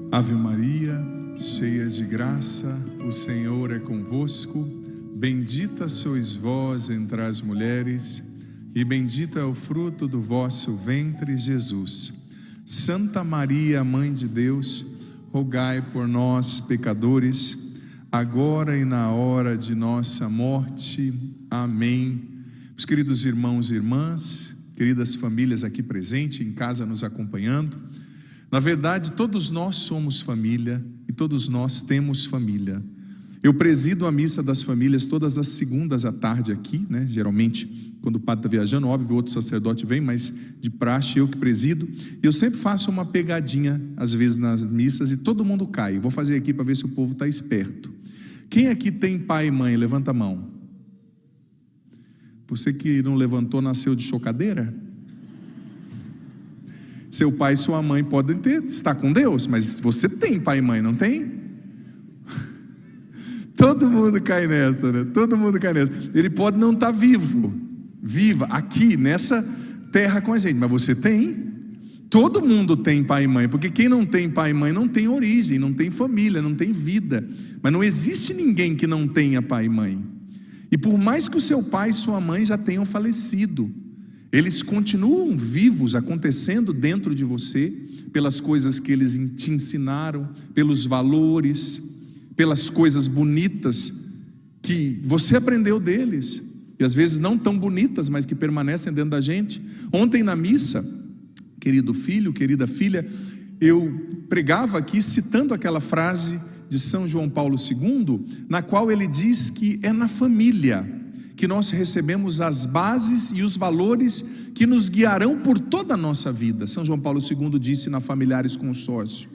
Ave Maria, cheia de graça, o Senhor é convosco. Bendita sois vós entre as mulheres, e bendito é o fruto do vosso ventre, Jesus. Santa Maria, Mãe de Deus, rogai por nós, pecadores, agora e na hora de nossa morte. Amém. Meus queridos irmãos e irmãs, queridas famílias aqui presentes, em casa nos acompanhando, na verdade, todos nós somos família e todos nós temos família. Eu presido a missa das famílias todas as segundas à tarde aqui, né? Geralmente, quando o padre está viajando, óbvio, outro sacerdote vem, mas de praxe eu que presido. E eu sempre faço uma pegadinha, às vezes nas missas, e todo mundo cai. Vou fazer aqui para ver se o povo está esperto. Quem aqui tem pai e mãe? Levanta a mão. Você que não levantou, nasceu de chocadeira? Seu pai e sua mãe podem estar com Deus, mas você tem pai e mãe, não tem? Todo mundo cai nessa, né? Todo mundo cai nessa. Ele pode não estar viva, aqui, nessa terra com a gente, mas você tem. Todo mundo tem pai e mãe, porque quem não tem pai e mãe não tem origem, não tem família, não tem vida. Mas não existe ninguém que não tenha pai e mãe. E por mais que o seu pai e sua mãe já tenham falecido, eles continuam vivos, acontecendo dentro de você, pelas coisas que eles te ensinaram, pelos valores, pelas coisas bonitas que você aprendeu deles, e às vezes não tão bonitas, mas que permanecem dentro da gente. Ontem na missa, querido filho, querida filha, eu pregava aqui citando aquela frase de São João Paulo II, na qual ele diz que é na família que nós recebemos as bases e os valores que nos guiarão por toda a nossa vida. São João Paulo II disse na Familiares Consórcio.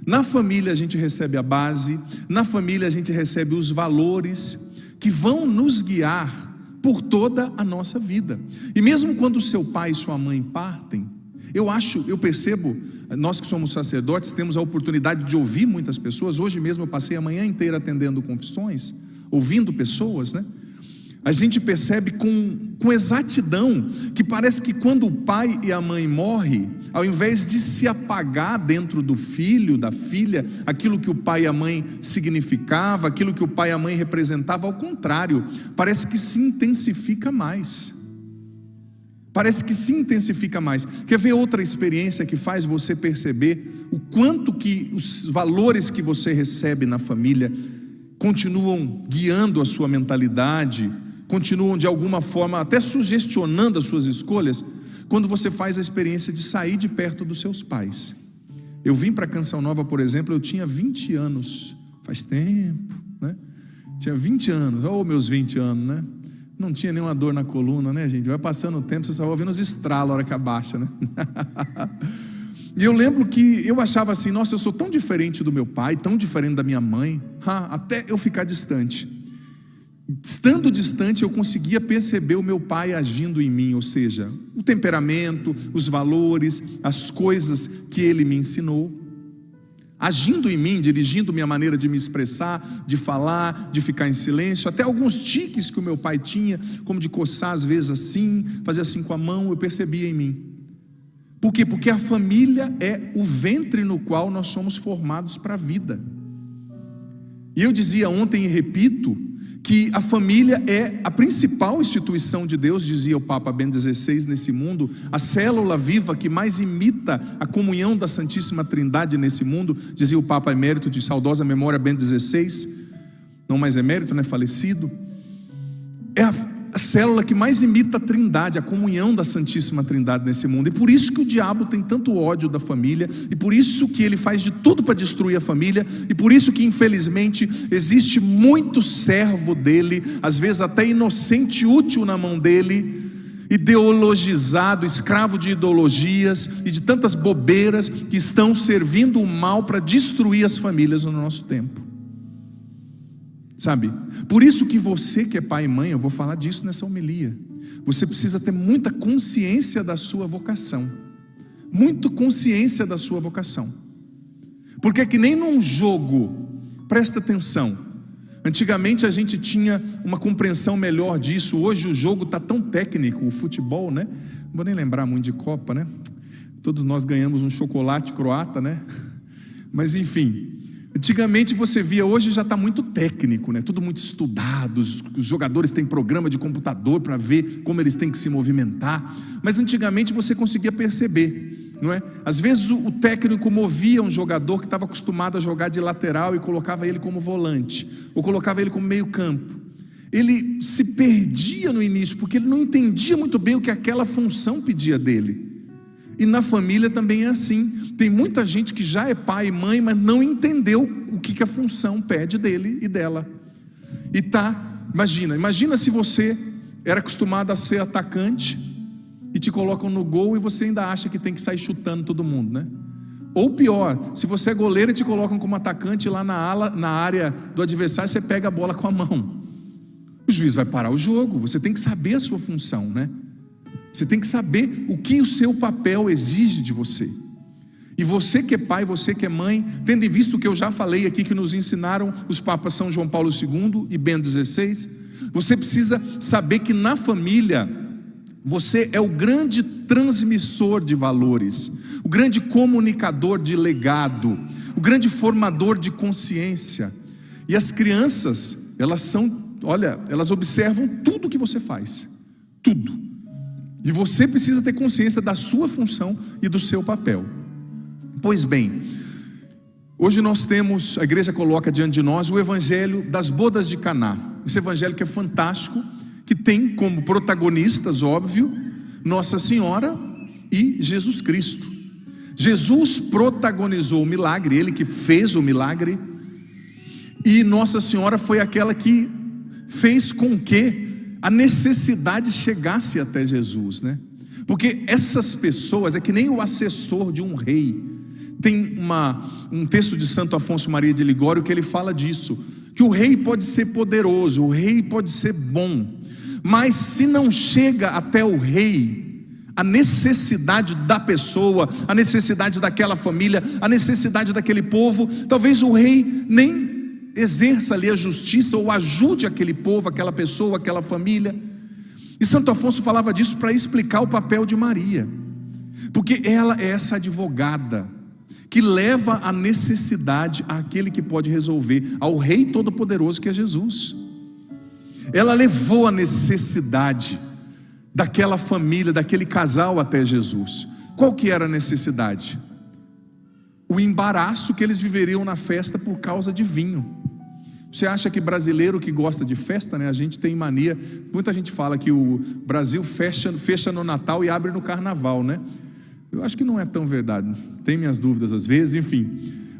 Na família a gente recebe a base, na família a gente recebe os valores que vão nos guiar por toda a nossa vida. E mesmo quando seu pai e sua mãe partem, eu percebo, nós que somos sacerdotes temos a oportunidade de ouvir muitas pessoas. Hoje mesmo eu passei a manhã inteira atendendo confissões, ouvindo pessoas, né? A gente percebe com exatidão que parece que quando o pai e a mãe morrem, ao invés de se apagar dentro do filho, da filha, aquilo que o pai e a mãe significava, aquilo que o pai e a mãe representavam, ao contrário, parece que se intensifica mais. Parece que se intensifica mais. Quer ver outra experiência que faz você perceber o quanto que os valores que você recebe na família continuam guiando a sua mentalidade, continuam de alguma forma até sugestionando as suas escolhas, quando você faz a experiência de sair de perto dos seus pais. Eu vim para Canção Nova, por exemplo, eu tinha 20 anos, faz tempo, né? Tinha 20 anos, meus 20 anos, né? Não tinha nenhuma dor na coluna, né, gente? Vai passando o tempo, você só vai ouvindo os estralos a hora que abaixa, né? E eu lembro que eu achava assim, nossa, eu sou tão diferente do meu pai, tão diferente da minha mãe, até eu ficar distante. Estando distante, eu conseguia perceber o meu pai agindo em mim, ou seja, o temperamento, os valores, as coisas que ele me ensinou, agindo em mim, dirigindo minha maneira de me expressar, de falar, de ficar em silêncio, até alguns tiques que o meu pai tinha, como de coçar às vezes assim, fazer assim com a mão, eu percebia em mim. Por quê? Porque a família é o ventre no qual nós somos formados para a vida. E eu dizia ontem e repito, que a família é a principal instituição de Deus, dizia o Papa Bento XVI, nesse mundo, a célula viva que mais imita a comunhão da Santíssima Trindade nesse mundo, dizia o Papa emérito de saudosa memória Bento XVI, não mais emérito, né, falecido, é a célula que mais imita a Trindade, a comunhão da Santíssima Trindade nesse mundo. E por isso que o diabo tem tanto ódio da família, e por isso que ele faz de tudo para destruir a família, e por isso que infelizmente existe muito servo dele, às vezes até inocente, útil na mão dele, ideologizado, escravo de ideologias e de tantas bobeiras que estão servindo o mal para destruir as famílias no nosso tempo. Sabe, por isso que você que é pai e mãe, eu vou falar disso nessa homilia, você precisa ter muita consciência da sua vocação, muito consciência da sua vocação, porque é que nem num jogo, presta atenção, antigamente a gente tinha uma compreensão melhor disso, hoje o jogo está tão técnico, o futebol, né? Não vou nem lembrar muito de Copa, né? Todos nós ganhamos um chocolate croata, né? Mas enfim, antigamente você via, hoje já está muito técnico, né? Tudo muito estudado, os jogadores têm programa de computador para ver como eles têm que se movimentar. Mas antigamente você conseguia perceber, não é? Às vezes o técnico movia um jogador que estava acostumado a jogar de lateral e colocava ele como volante, ou colocava ele como meio campo. Ele se perdia no início, porque ele não entendia muito bem o que aquela função pedia dele. E na família também é assim. Tem muita gente que já é pai e mãe, mas não entendeu o que a função pede dele e dela. E imagina se você era acostumado a ser atacante e te colocam no gol e você ainda acha que tem que sair chutando todo mundo, né? Ou pior, se você é goleiro e te colocam como atacante lá na área do adversário, você pega a bola com a mão. O juiz vai parar o jogo. Você tem que saber a sua função, né? Você tem que saber o que o seu papel exige de você. E você que é pai, você que é mãe, tendo em vista o que eu já falei aqui, que nos ensinaram os papas São João Paulo II e Bento XVI, você precisa saber que na família você é o grande transmissor de valores, o grande comunicador de legado, o grande formador de consciência. E as crianças, elas observam tudo que você faz, tudo. E você precisa ter consciência da sua função e do seu papel. Pois bem, hoje a igreja coloca diante de nós o evangelho das bodas de Caná. Esse evangelho que é fantástico, que tem como protagonistas, óbvio, Nossa Senhora e Jesus Cristo. Jesus protagonizou o milagre, ele que fez o milagre, e Nossa Senhora foi aquela que fez com que a necessidade chegasse até Jesus, né? Porque essas pessoas, é que nem o assessor de um rei. Tem um texto de Santo Afonso Maria de Ligório que ele fala disso, que o rei pode ser poderoso, o rei pode ser bom, mas se não chega até o rei a necessidade da pessoa, a necessidade daquela família, a necessidade daquele povo, talvez o rei nem exerça ali a justiça ou ajude aquele povo, aquela pessoa, aquela família. E Santo Afonso falava disso para explicar o papel de Maria, porque ela é essa advogada que leva a necessidade àquele que pode resolver, ao Rei Todo-Poderoso que é Jesus. Ela levou a necessidade daquela família, daquele casal até Jesus. Qual que era a necessidade? O embaraço que eles viveriam na festa por causa de vinho. Você acha que brasileiro que gosta de festa, né? A gente tem mania, muita gente fala que o Brasil fecha no Natal e abre no Carnaval, né? Eu acho que não é tão verdade, tem minhas dúvidas às vezes, enfim.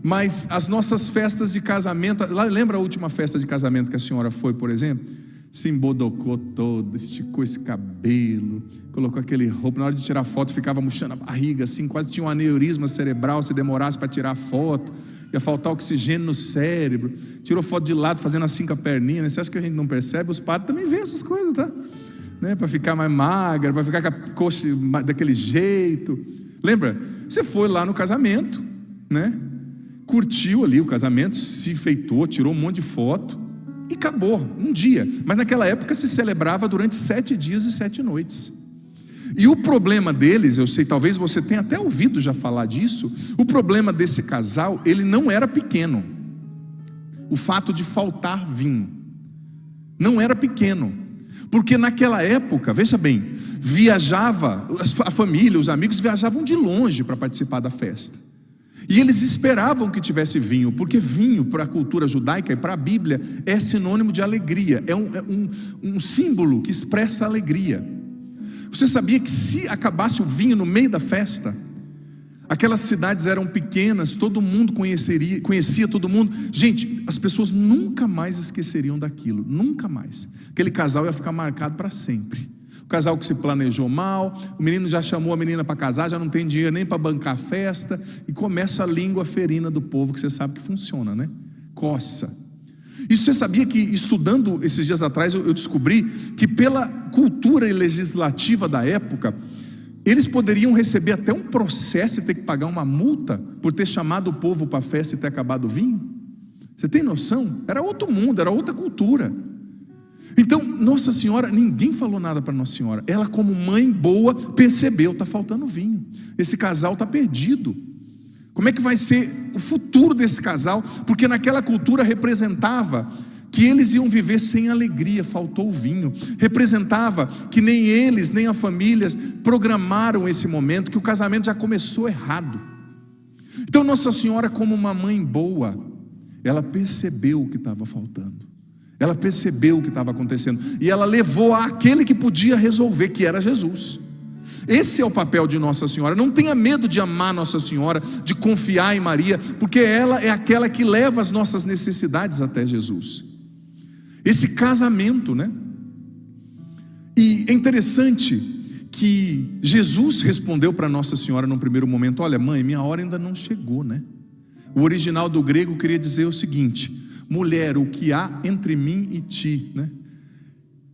Mas as nossas festas de casamento, lembra a última festa de casamento que a senhora foi, por exemplo? Se embodocou toda, esticou esse cabelo, colocou aquele roupa, na hora de tirar foto ficava murchando a barriga assim, quase tinha um aneurisma cerebral se demorasse para tirar a foto, ia faltar oxigênio no cérebro, tirou foto de lado fazendo assim com a perninha, né? Você acha que a gente não percebe? Os padres também veem essas coisas, tá? Né? Para ficar mais magra, para ficar com a coxa daquele jeito. Lembra? Você foi lá no casamento, né? Curtiu ali o casamento, se enfeitou, tirou um monte de foto e acabou, um dia. Mas naquela época se celebrava durante 7 dias e 7 noites. E o problema deles, eu sei, talvez você tenha até ouvido já falar disso, o problema desse casal, ele não era pequeno. O fato de faltar vinho não era pequeno, porque naquela época, veja bem, viajava, a família, os amigos viajavam de longe para participar da festa. E eles esperavam que tivesse vinho, porque vinho para a cultura judaica e para a Bíblia é sinônimo de alegria, é um símbolo que expressa alegria. Você sabia que se acabasse o vinho no meio da festa, aquelas cidades eram pequenas, todo mundo conhecia todo mundo. Gente, as pessoas nunca mais esqueceriam daquilo, nunca mais. Aquele casal ia ficar marcado para sempre. O casal que se planejou mal, o menino já chamou a menina para casar, já não tem dinheiro nem para bancar a festa, e começa a língua ferina do povo, que você sabe que funciona, né? Coça. E você sabia que, estudando esses dias atrás, eu descobri que pela cultura legislativa da época, eles poderiam receber até um processo e ter que pagar uma multa por ter chamado o povo para a festa e ter acabado o vinho. Você tem noção? Era outro mundo, era outra cultura. Então, Nossa Senhora, ninguém falou nada para Nossa Senhora. Ela, como mãe boa, percebeu, está faltando vinho. Esse casal está perdido. Como é que vai ser o futuro desse casal, porque naquela cultura representava que eles iam viver sem alegria, faltou o vinho. Representava que nem eles, nem a família programaram esse momento, que o casamento já começou errado. Então Nossa Senhora, como uma mãe boa, ela percebeu o que estava faltando. Ela percebeu o que estava acontecendo. E ela levou àquele que podia resolver, que era Jesus. Esse é o papel de Nossa Senhora. Não tenha medo de amar Nossa Senhora, de confiar em Maria, porque ela é aquela que leva as nossas necessidades até Jesus. Esse casamento, né? E é interessante que Jesus respondeu para Nossa Senhora num primeiro momento: olha, mãe, minha hora ainda não chegou, né? O original do grego queria dizer o seguinte: mulher, o que há entre mim e ti, né?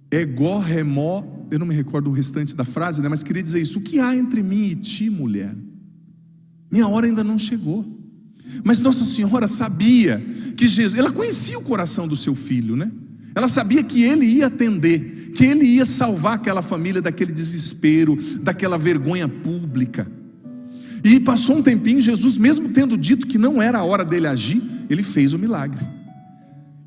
Ego remó, eu não me recordo o restante da frase, né? Mas queria dizer isso: o que há entre mim e ti, mulher? Minha hora ainda não chegou. Mas Nossa Senhora sabia que Jesus, ela conhecia o coração do seu filho, né? Ela sabia que ele ia atender, que ele ia salvar aquela família daquele desespero, daquela vergonha pública. E passou um tempinho, Jesus, mesmo tendo dito que não era a hora dele agir, ele fez o milagre.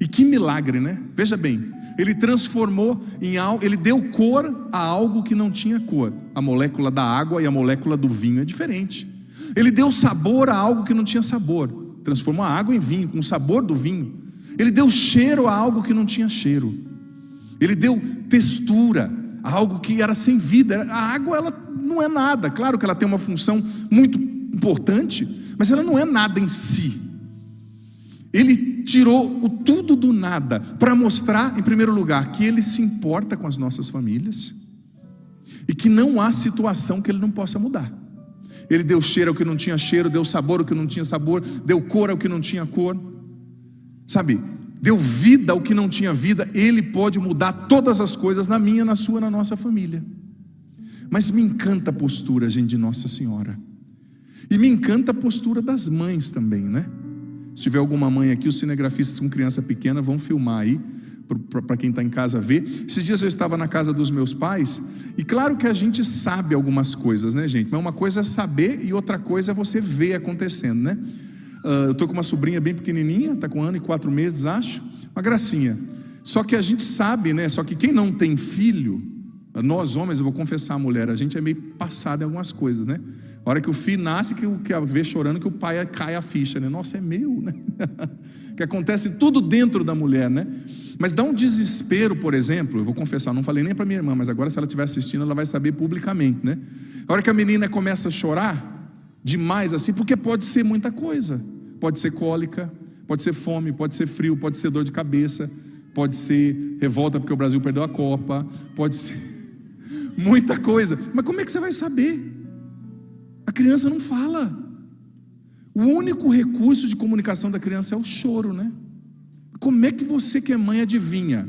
E que milagre, né? Veja bem, ele transformou em algo, ele deu cor a algo que não tinha cor. A molécula da água e a molécula do vinho é diferente. Ele deu sabor a algo que não tinha sabor, transformou a água em vinho, com o sabor do vinho. Ele deu cheiro a algo que não tinha cheiro. Ele deu textura a algo que era sem vida. A água, ela não é nada. Claro que ela tem uma função muito importante, mas ela não é nada em si. Ele tirou o tudo do nada para mostrar, em primeiro lugar, que ele se importa com as nossas famílias e que não há situação que ele não possa mudar. Ele deu cheiro ao que não tinha cheiro, deu sabor ao que não tinha sabor, deu cor ao que não tinha cor. Sabe, deu vida ao que não tinha vida. Ele pode mudar todas as coisas na minha, na sua, na nossa família. Mas me encanta a postura, gente, de Nossa Senhora. E me encanta a postura das mães também, né? Se tiver alguma mãe aqui, os cinegrafistas com criança pequena vão filmar aí, para quem está em casa ver. Esses dias eu estava na casa dos meus pais, e claro que a gente sabe algumas coisas, né, gente? Mas uma coisa é saber e outra coisa é você ver acontecendo, né? Eu estou com uma sobrinha bem pequenininha, está com 1 ano e 4 meses, acho, uma gracinha. Só que a gente sabe, né? Só que quem não tem filho, nós homens, eu vou confessar a mulher, a gente é meio passado em algumas coisas, né? A hora que o filho nasce, que vê chorando, que o pai cai a ficha, né? Nossa, é meu, né? Que acontece tudo dentro da mulher, né? Mas dá um desespero, por exemplo, eu vou confessar, não falei nem para minha irmã, mas agora se ela estiver assistindo, ela vai saber publicamente, né? A hora que a menina começa a chorar demais assim, porque pode ser muita coisa. Pode ser cólica, pode ser fome, pode ser frio, pode ser dor de cabeça, pode ser revolta porque o Brasil perdeu a Copa, pode ser muita coisa. Mas como é que você vai saber? A criança não fala. O único recurso de comunicação da criança é o choro, né? Como é que você que é mãe adivinha?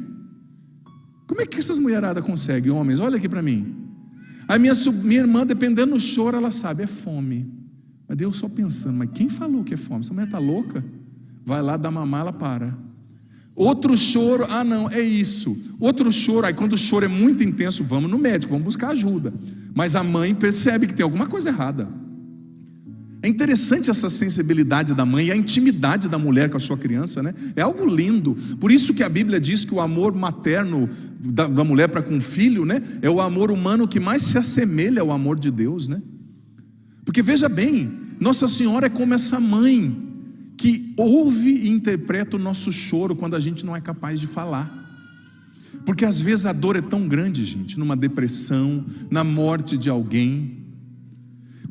Como é que essas mulheradas conseguem, homens? Olha aqui para mim. A minha irmã, dependendo do choro, ela sabe, é fome. Mas Deus só pensando, mas quem falou que é fome? Essa mulher está louca? Vai lá dar mamar, ela para. Outro choro, ah não, é isso. Outro choro, aí quando o choro é muito intenso, vamos no médico, vamos buscar ajuda. Mas a mãe percebe que tem alguma coisa errada. É interessante essa sensibilidade da mãe e a intimidade da mulher com a sua criança, né? É algo lindo. Por isso que a Bíblia diz que o amor materno da mulher para com o filho, né? É o amor humano que mais se assemelha ao amor de Deus, né? Porque veja bem, Nossa Senhora é como essa mãe que ouve e interpreta o nosso choro quando a gente não é capaz de falar. Porque às vezes a dor é tão grande, gente, numa depressão, na morte de alguém,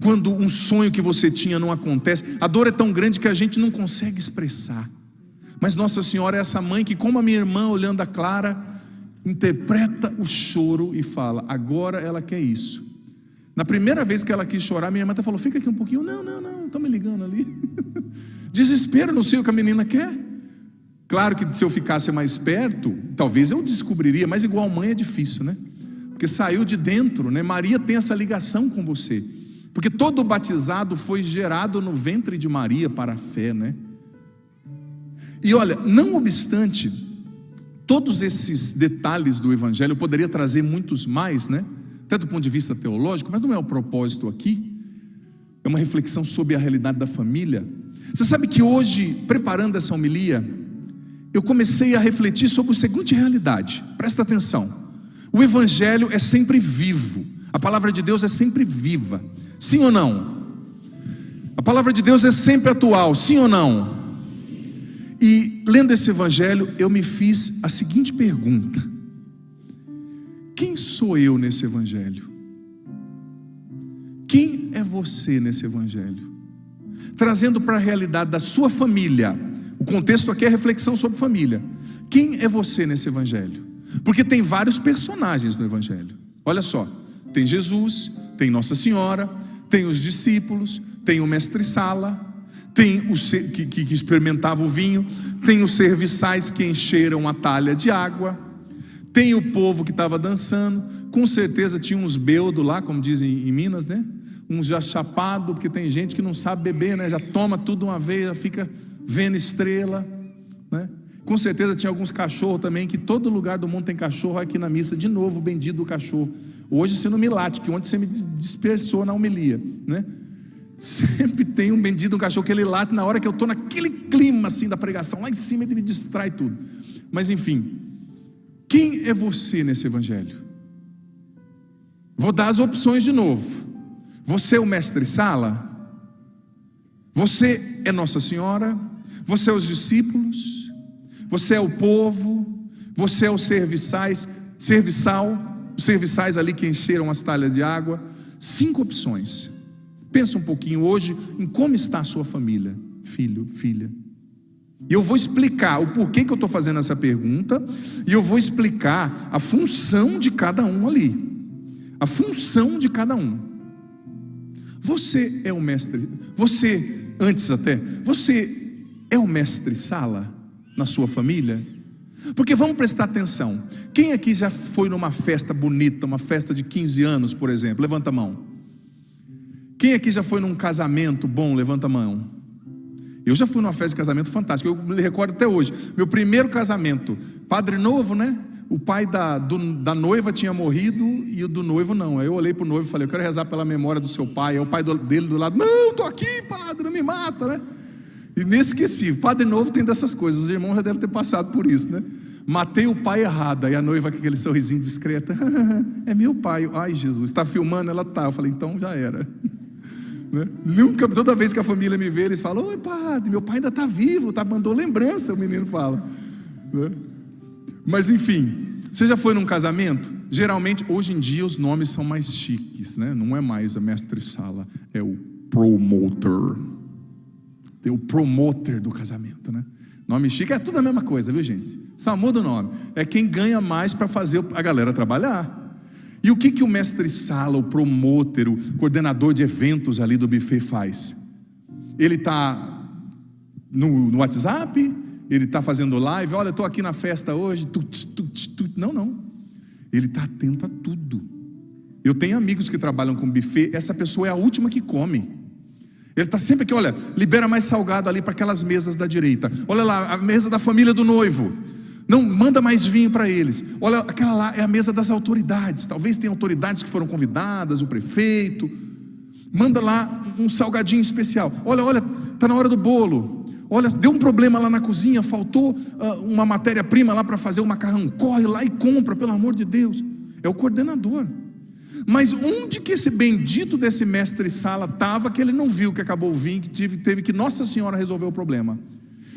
quando um sonho que você tinha não acontece, a dor é tão grande que a gente não consegue expressar. Mas Nossa Senhora é essa mãe que, como a minha irmã olhando a Clara, interpreta o choro e fala, agora ela quer isso. Na primeira vez que ela quis chorar, minha irmã até falou, fica aqui um pouquinho. Não, estão me ligando ali. Desespero, não sei o que a menina quer. Claro que se eu ficasse mais perto, talvez eu descobriria, mas igual mãe é difícil, né? Porque saiu de dentro, né? Maria tem essa ligação com você. Porque todo batizado foi gerado no ventre de Maria para a fé, né? E olha, não obstante todos esses detalhes do Evangelho, eu poderia trazer muitos mais, né? Até do ponto de vista teológico, mas não é o propósito aqui. É uma reflexão sobre a realidade da família. Você sabe que hoje, preparando essa homilia, eu comecei a refletir sobre a seguinte realidade. Presta atenção. O Evangelho é sempre vivo. A palavra de Deus é sempre viva. Sim ou não? A palavra de Deus é sempre atual. Sim ou não? E lendo esse Evangelho, eu me fiz a seguinte pergunta: quem sou eu nesse Evangelho? Quem é você nesse Evangelho? Trazendo para a realidade da sua família. O contexto aqui é reflexão sobre família. Quem é você nesse Evangelho? Porque tem vários personagens no Evangelho. Olha só, tem Jesus, tem Nossa Senhora, tem os discípulos, tem o mestre-sala, tem os que experimentavam o vinho, tem os serviçais que encheram a talha de água, tem o povo que estava dançando. Com certeza tinha uns beudos lá, como dizem em Minas, né? Uns já chapado, porque tem gente que não sabe beber, né? Já toma tudo uma vez, já fica vendo estrela, né? Com certeza tinha alguns cachorros também, que todo lugar do mundo tem cachorro. Aqui na missa, de novo, bendito do cachorro. Hoje você não me late, que ontem você me dispersou na homilia, né? Sempre tem um bendito cachorro que ele late na hora que eu estou naquele clima assim da pregação, lá em cima ele me distrai tudo. Mas enfim, quem é você nesse Evangelho? Vou dar as opções de novo. Você é o mestre-sala? Você é Nossa Senhora? Você é os discípulos? Você é o povo? Você é os os serviçais ali que encheram as talhas de água? 5 opções. Pensa um pouquinho hoje em como está a sua família, filho, filha. E eu vou explicar o porquê que eu estou fazendo essa pergunta, e eu vou explicar a função de cada um ali. A função de cada um. Você é o mestre, você é o mestre-sala na sua família? Porque vamos prestar atenção. Quem aqui já foi numa festa bonita, uma festa de 15 anos, por exemplo? Levanta a mão. Quem aqui já foi num casamento bom? Levanta a mão. Eu já fui numa festa de casamento fantástica. Eu me recordo até hoje. Meu primeiro casamento, padre novo, né? O pai da noiva tinha morrido e o do noivo não. Aí eu olhei para o noivo e falei: eu quero rezar pela memória do seu pai. Aí o pai dele do lado: não, estou aqui, padre, não me mata, né? Inesquecível. Padre novo tem dessas coisas. Os irmãos já devem ter passado por isso, né? Matei o pai errado. Aí a noiva com aquele sorrisinho discreto: é meu pai. Ai, Jesus, está filmando? Ela tá. Eu falei: então já era. Né? Nunca, toda vez que a família me vê, eles falam: oi, padre, meu pai ainda está vivo, tá? Mandou lembrança, o menino fala, né? Mas enfim, você já foi num casamento? Geralmente, hoje em dia, os nomes são mais chiques, né? Não é mais a mestre-sala, é o promoter. Tem o promoter do casamento, né? Nome chique é tudo a mesma coisa, viu, gente? Só muda o nome. É quem ganha mais para fazer a galera trabalhar. E o que o mestre-sala, o promoter, o coordenador de eventos ali do buffet faz? Ele está no WhatsApp? Ele está fazendo live? Olha, estou aqui na festa hoje. Não. Ele está atento a tudo. Eu tenho amigos que trabalham com buffet. Essa pessoa é a última que come. Ele está sempre aqui: olha, libera mais salgado ali para aquelas mesas da direita. Olha lá, a mesa da família do noivo. Não, manda mais vinho para eles. Olha, aquela lá é a mesa das autoridades. Talvez tenha autoridades que foram convidadas, o prefeito. Manda lá um salgadinho especial. Olha, está na hora do bolo. Olha, deu um problema lá na cozinha, faltou uma matéria-prima lá para fazer o macarrão. Corre lá e compra, pelo amor de Deus. É o coordenador. Mas onde que esse bendito desse mestre-sala estava, que ele não viu que acabou o vinho, que teve que Nossa Senhora resolver o problema?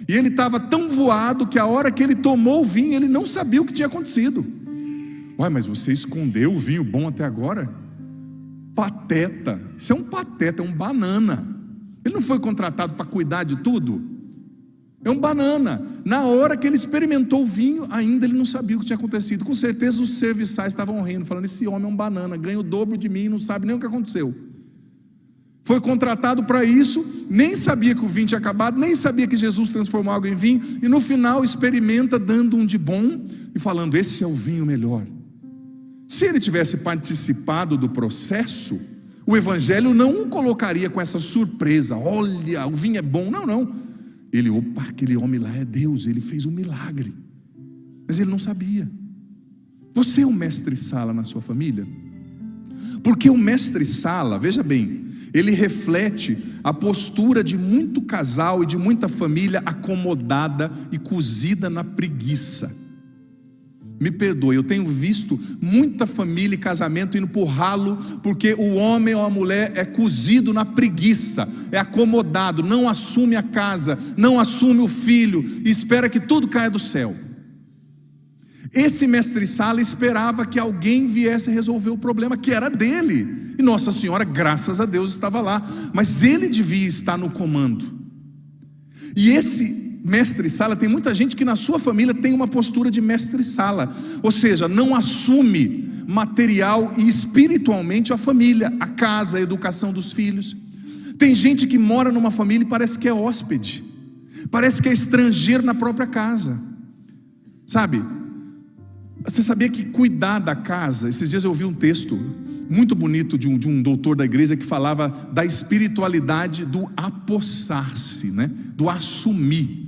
E ele estava tão voado que a hora que ele tomou o vinho, ele não sabia o que tinha acontecido. Uai, mas você escondeu o vinho bom até agora? Pateta. Isso é um pateta, é um banana. Ele não foi contratado para cuidar de tudo? É um banana. Na hora que ele experimentou o vinho, ainda ele não sabia o que tinha acontecido. Com certeza os serviçais estavam rindo, falando: esse homem é um banana, ganha o dobro de mim e não sabe nem o que aconteceu. Foi contratado para isso, nem sabia que o vinho tinha acabado, nem sabia que Jesus transformou água em vinho, e no final experimenta dando um de bom e falando: esse é o vinho melhor. Se ele tivesse participado do processo, o Evangelho não o colocaria com essa surpresa: olha, o vinho é bom. Não. Ele: opa, aquele homem lá é Deus, ele fez um milagre. Mas ele não sabia. Você é o mestre-sala na sua família? Porque o mestre-sala, veja bem, Ele reflete a postura de muito casal e de muita família acomodada e cozida na preguiça. Me perdoe, eu tenho visto muita família e casamento indo por ralo, porque o homem ou a mulher é cozido na preguiça, é acomodado, não assume a casa, não assume o filho, e espera que tudo caia do céu. Esse mestre-sala esperava que alguém viesse resolver o problema que era dele, e Nossa Senhora, graças a Deus, estava lá, mas ele devia estar no comando. E esse mestre-sala, tem muita gente que na sua família tem uma postura de mestre-sala, ou seja, não assume material e espiritualmente a família, a casa, a educação dos filhos. Tem gente que mora numa família e parece que é hóspede, parece que é estrangeiro na própria casa, sabe? Você sabia que cuidar da casa, esses dias eu ouvi um texto muito bonito de um doutor da igreja que falava da espiritualidade do apossar-se, né? Do assumir.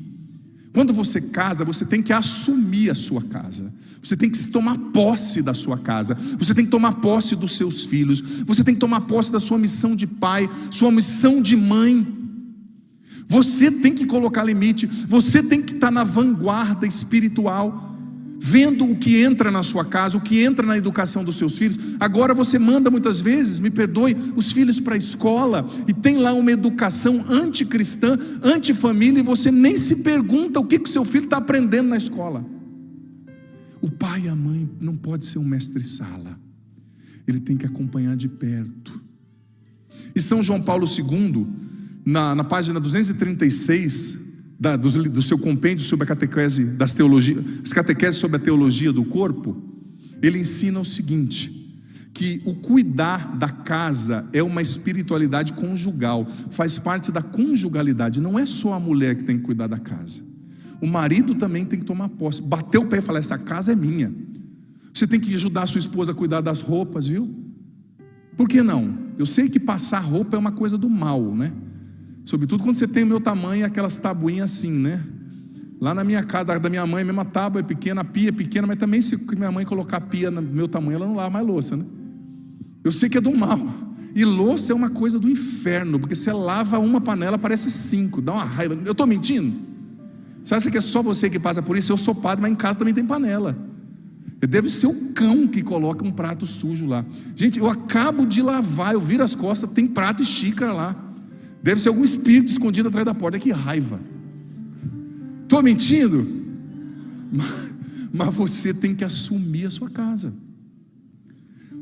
Quando você casa, você tem que assumir a sua casa, você tem que tomar posse da sua casa, você tem que tomar posse dos seus filhos, você tem que tomar posse da sua missão de pai, sua missão de mãe. Você tem que colocar limite, você tem que estar na vanguarda espiritual, vendo o que entra na sua casa, o que entra na educação dos seus filhos. Agora você manda muitas vezes, me perdoe, os filhos para a escola, e tem lá uma educação anticristã, antifamília, e você nem se pergunta o que o seu filho está aprendendo na escola. O pai e a mãe não pode ser um mestre-sala, ele tem que acompanhar de perto. E São João Paulo II, na página 236, do seu compêndio sobre a catequese das teologias, as catequeses sobre a teologia do corpo, ele ensina o seguinte: que o cuidar da casa é uma espiritualidade conjugal, faz parte da conjugalidade. Não é só a mulher que tem que cuidar da casa, o marido também tem que tomar posse, bater o pé e falar: essa casa é minha. Você tem que ajudar a sua esposa a cuidar das roupas, viu? Por que não? Eu sei que passar roupa é uma coisa do mal, né? Sobretudo quando você tem o meu tamanho, aquelas tabuinhas assim, né? Lá na minha casa, da minha mãe, a mesma tábua é pequena, a pia é pequena, mas também se minha mãe colocar a pia no meu tamanho, ela não lava mais louça, né? Eu sei que é do mal. E louça é uma coisa do inferno, porque você lava uma panela, parece 5, dá uma raiva. Eu estou mentindo? Você acha que é só você que passa por isso? Eu sou padre, mas em casa também tem panela. Deve ser o cão que coloca um prato sujo lá. Gente, eu acabo de lavar, eu viro as costas, tem prato e xícara lá. Deve ser algum espírito escondido atrás da porta. Que raiva. Estou mentindo? Mas você tem que assumir a sua casa.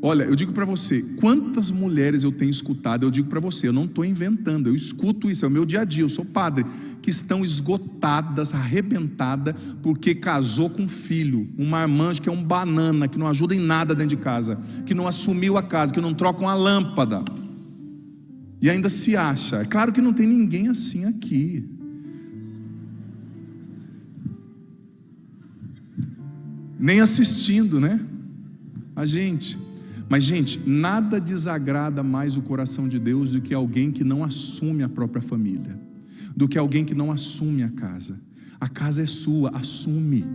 Olha, eu digo para você, quantas mulheres eu tenho escutado, eu digo para você, eu não estou inventando, eu escuto isso, é o meu dia a dia, eu sou padre, que estão esgotadas, arrebentadas, porque casou com um filho, um marmanjo que é um banana, que não ajuda em nada dentro de casa, que não assumiu a casa, que não troca uma lâmpada, e ainda se acha. É claro que não tem ninguém assim aqui, nem assistindo, né? A gente. Mas gente, nada desagrada mais o coração de Deus do que alguém que não assume a própria família, do que alguém que não assume a casa. A casa é sua, assume.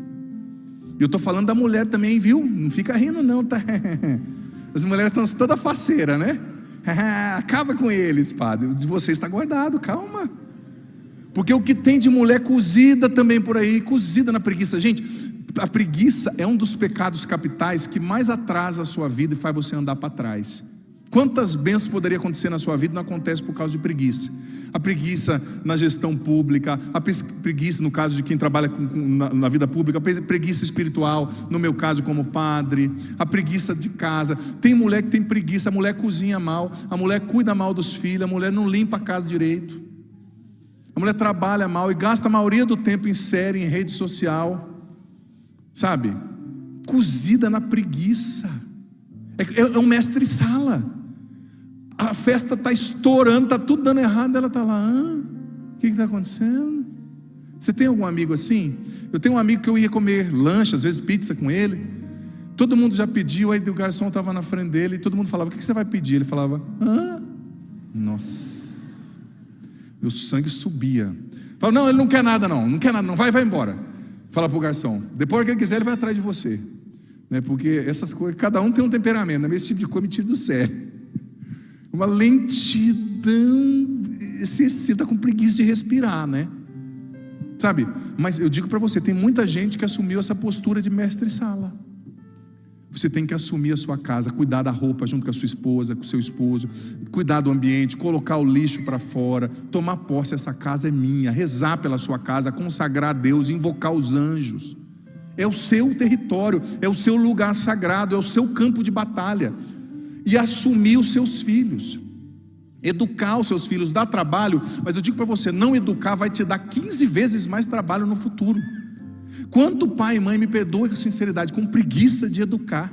Eu estou falando da mulher também, viu? Não fica rindo não, tá? As mulheres estão toda faceira, né? Acaba com eles, padre. De você está guardado, calma. Porque o que tem de mulher cozida também por aí, cozida na preguiça. Gente, a preguiça é um dos pecados capitais que mais atrasa a sua vida e faz você andar para trás. Quantas bênçãos poderia acontecer na sua vida, não acontece por causa de preguiça. A preguiça na gestão pública, a preguiça no caso de quem trabalha na vida pública, a preguiça espiritual, no meu caso como padre, a preguiça de casa. Tem mulher que tem preguiça, a mulher cozinha mal, a mulher cuida mal dos filhos, a mulher não limpa a casa direito, a mulher trabalha mal e gasta a maioria do tempo em série, em rede social, sabe? Cozida na preguiça. É um mestre-sala. A festa está estourando, está tudo dando errado, ela está lá, o que está acontecendo? Você tem algum amigo assim? Eu tenho um amigo que eu ia comer lanche, às vezes pizza com ele, todo mundo já pediu, aí o garçom estava na frente dele, e todo mundo falava: o que você vai pedir? Ele falava: nossa, meu sangue subia. Falava: não, ele não quer nada não, não quer nada não, vai embora. Fala para o garçom, depois que ele quiser ele vai atrás de você, né? Porque essas coisas, cada um tem um temperamento, né? Esse tipo de coisa me tira do sério. Uma lentidão excessiva, está com preguiça de respirar, né? Sabe? Mas eu digo para você, tem muita gente que assumiu essa postura de mestre-sala. Você tem que assumir a sua casa, cuidar da roupa junto com a sua esposa, com o seu esposo, cuidar do ambiente, colocar o lixo para fora, tomar posse, essa casa é minha, rezar pela sua casa, consagrar a Deus, invocar os anjos. É o seu território, é o seu lugar sagrado, é o seu campo de batalha. E assumir os seus filhos, educar os seus filhos, dá trabalho, mas eu digo para você, não educar vai te dar 15 vezes mais trabalho no futuro. Quanto pai e mãe, me perdoe com sinceridade, com preguiça de educar,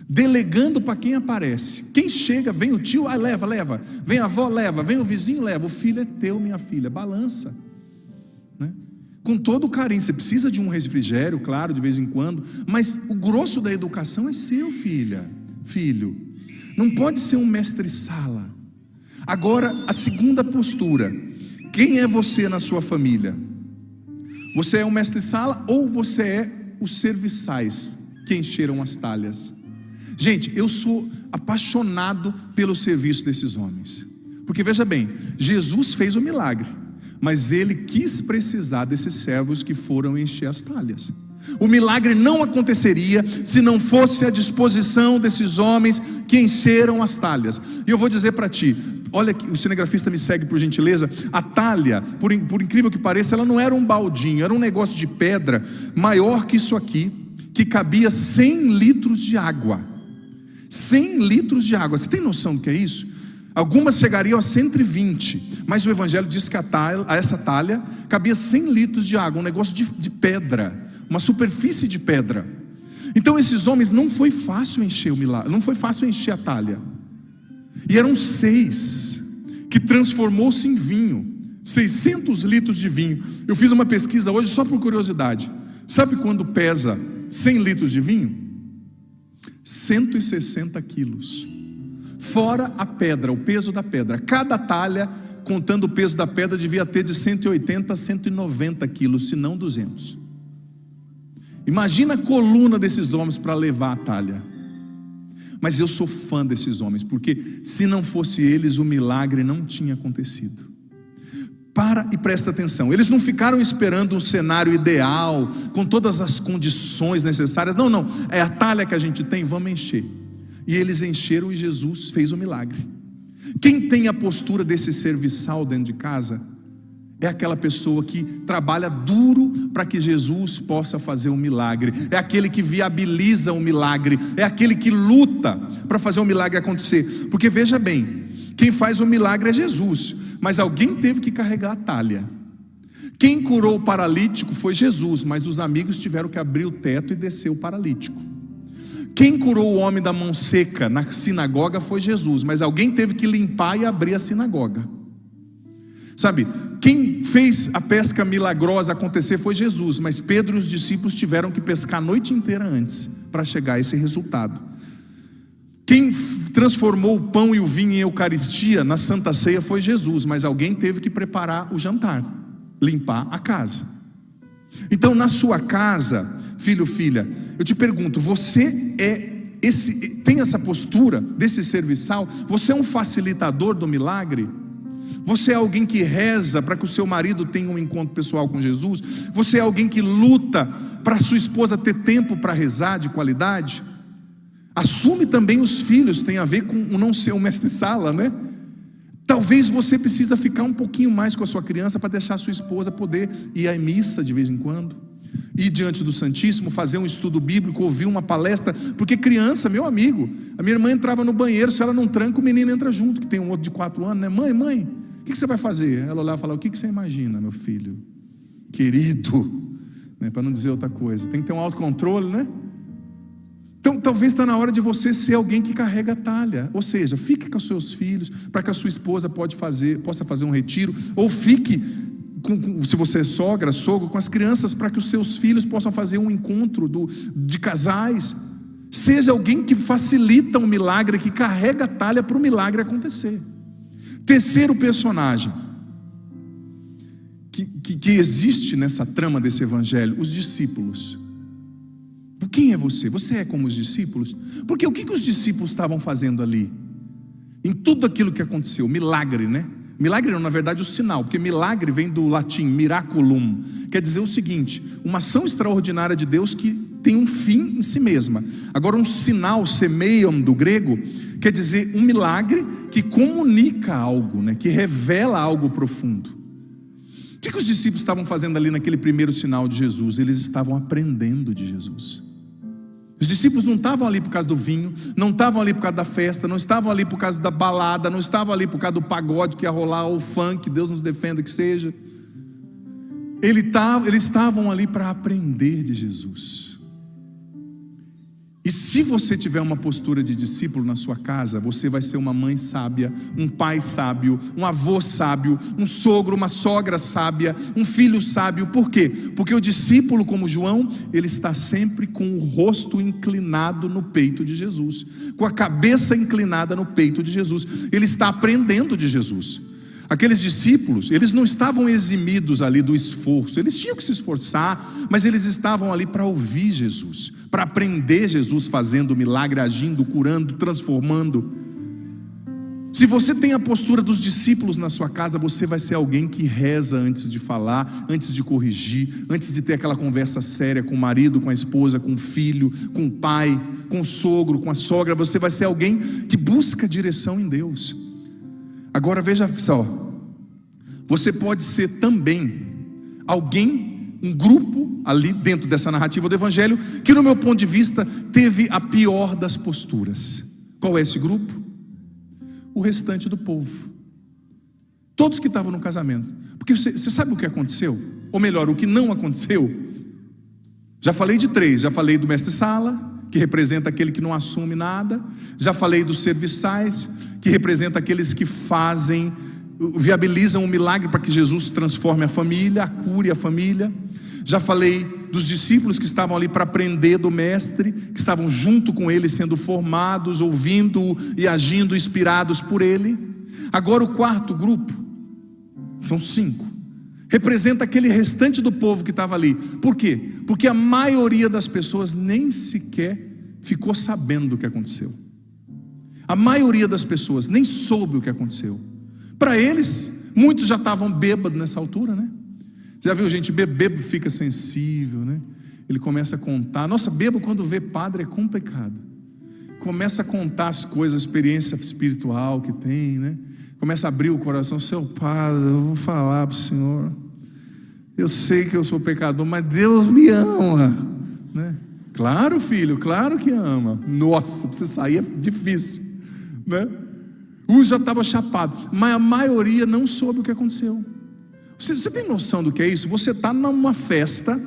delegando para quem aparece. Quem chega, vem o tio, leva, vem a avó, leva, vem o vizinho, leva. O filho é teu, minha filha, balança, né? Com todo o carinho. Você precisa de um refrigério, claro, de vez em quando, mas o grosso da educação é seu, filho. Não pode ser um mestre-sala. Agora, a segunda postura: quem é você na sua família? Você é o mestre-sala ou você é os serviçais que encheram as talhas? Gente, eu sou apaixonado pelo serviço desses homens, porque veja bem, Jesus fez o milagre, mas ele quis precisar desses servos que foram encher as talhas. O milagre não aconteceria se não fosse a disposição desses homens que encheram as talhas. E eu vou dizer para ti, olha, o cinegrafista me segue por gentileza. A talha, por incrível que pareça, ela não era um baldinho, era um negócio de pedra maior que isso aqui, que cabia 100 litros de água. 100 litros de água, você tem noção do que é isso? Algumas chegariam a 120, mas o evangelho diz que essa talha cabia 100 litros de água, um negócio de pedra, uma superfície de pedra. Então esses homens, não foi fácil encher o milagre, não foi fácil encher a talha. E eram 6 que transformou-se em vinho, 600 litros de vinho. Eu fiz uma pesquisa hoje só por curiosidade. Sabe quando pesa 100 litros de vinho? 160 quilos. Fora a pedra, o peso da pedra. Cada talha, contando o peso da pedra, devia ter de 180 a 190 quilos, se não 200. Imagina a coluna desses homens para levar a talha. Mas eu sou fã desses homens, porque se não fosse eles, o milagre não tinha acontecido. Para e presta atenção, eles não ficaram esperando um cenário ideal, com todas as condições necessárias. Não, é a talha que a gente tem, vamos encher. E eles encheram e Jesus fez o milagre. Quem tem a postura desse serviçal dentro de casa é aquela pessoa que trabalha duro para que Jesus possa fazer um milagre. É aquele que viabiliza o milagre. É aquele que luta para fazer o milagre acontecer. Porque veja bem, quem faz o milagre é Jesus, mas alguém teve que carregar a talha. Quem curou o paralítico foi Jesus, mas os amigos tiveram que abrir o teto e descer o paralítico. Quem curou o homem da mão seca na sinagoga foi Jesus, mas alguém teve que limpar e abrir a sinagoga. Sabe, quem fez a pesca milagrosa acontecer foi Jesus, mas Pedro e os discípulos tiveram que pescar a noite inteira antes para chegar a esse resultado. Quem transformou o pão e o vinho em Eucaristia na Santa Ceia foi Jesus, mas alguém teve que preparar o jantar, limpar a casa. Então, na sua casa, filho, filha, eu te pergunto, você tem essa postura desse serviçal? Você é um facilitador do milagre? Você é alguém que reza para que o seu marido tenha um encontro pessoal com Jesus? Você é alguém que luta para a sua esposa ter tempo para rezar de qualidade? Assume também os filhos, tem a ver com não ser um mestre-sala, né? Talvez você precisa ficar um pouquinho mais com a sua criança para deixar a sua esposa poder ir à missa de vez em quando, ir diante do Santíssimo, fazer um estudo bíblico, ouvir uma palestra. Porque criança, meu amigo, a minha irmã entrava no banheiro, se ela não tranca, o menino entra junto, que tem um outro de 4 anos, né? Mãe, o que você vai fazer? Ela olhava e falava, o que você imagina, meu filho querido, né? Para não dizer outra coisa, tem que ter um autocontrole, né? Então talvez está na hora de você ser alguém que carrega a talha. Ou seja, fique com os seus filhos, para que a sua esposa possa fazer um retiro. Ou fique, se você é sogra, sogro, com as crianças, para que os seus filhos possam fazer um encontro de casais. Seja alguém que facilita um milagre, que carrega a talha para o milagre acontecer. Terceiro personagem que existe nessa trama desse evangelho, os discípulos. Quem é você? Você é como os discípulos? Porque o que os discípulos estavam fazendo ali? em tudo aquilo que aconteceu. Milagre, né? Milagre não, na verdade, o sinal, porque milagre vem do latim miraculum, quer dizer o seguinte: uma ação extraordinária de Deus que tem um fim em si mesma. Agora, um sinal, semeion, do grego, quer dizer um milagre que comunica algo, né? Que revela algo profundo. O que os discípulos estavam fazendo ali naquele primeiro sinal de Jesus? Eles estavam aprendendo de Jesus. Os discípulos não estavam ali por causa do vinho, não estavam ali por causa da festa, não estavam ali por causa da balada, não estavam ali por causa do pagode que ia rolar, ou funk, Deus nos defenda que seja. Eles estavam ali para aprender de Jesus. E se você tiver uma postura de discípulo na sua casa, você vai ser uma mãe sábia, um pai sábio, um avô sábio, um sogro, uma sogra sábia, um filho sábio. Por quê? Porque o discípulo, como João, ele está sempre com o rosto inclinado no peito de Jesus, com a cabeça inclinada no peito de Jesus. Ele está aprendendo de Jesus. Aqueles discípulos, eles não estavam eximidos ali do esforço, eles tinham que se esforçar, mas eles estavam ali para ouvir Jesus, para aprender Jesus fazendo milagre, agindo, curando, transformando. Se você tem a postura dos discípulos na sua casa, você vai ser alguém que reza antes de falar, antes de corrigir, antes de ter aquela conversa séria com o marido, com a esposa, com o filho, com o pai, com o sogro, com a sogra. Você vai ser alguém que busca direção em Deus. Agora veja só, você pode ser também alguém, um grupo ali dentro dessa narrativa do Evangelho, que no meu ponto de vista teve a pior das posturas. Qual é esse grupo? O restante do povo, todos que estavam no casamento. Porque você sabe o que aconteceu? Ou melhor, o que não aconteceu? Já falei de 3, já falei do mestre-sala, que representa aquele que não assume nada. Já falei dos serviçais, que representa aqueles que viabilizam um milagre para que Jesus transforme a família, cure a família. Já falei dos discípulos que estavam ali para aprender do mestre, que estavam junto com ele, sendo formados, ouvindo e agindo, inspirados por ele. Agora o quarto grupo, são 5, representa aquele restante do povo que estava ali. Por quê? Porque a maioria das pessoas nem sequer ficou sabendo do que aconteceu. A maioria das pessoas nem soube o que aconteceu. Para eles, muitos já estavam bêbados nessa altura, né? Já viu gente, bêbado fica sensível, né? Ele começa a contar. Nossa, bêbado quando vê padre é complicado. Começa a contar as coisas, a experiência espiritual que tem, né? Começa a abrir o coração. Seu padre, eu vou falar para o senhor, eu sei que eu sou pecador, mas Deus me ama, né? Claro, filho, claro que ama. Nossa, para você sair é difícil, né? Já estava chapado, mas a maioria não soube o que aconteceu. Você tem noção do que é isso? Você está numa festa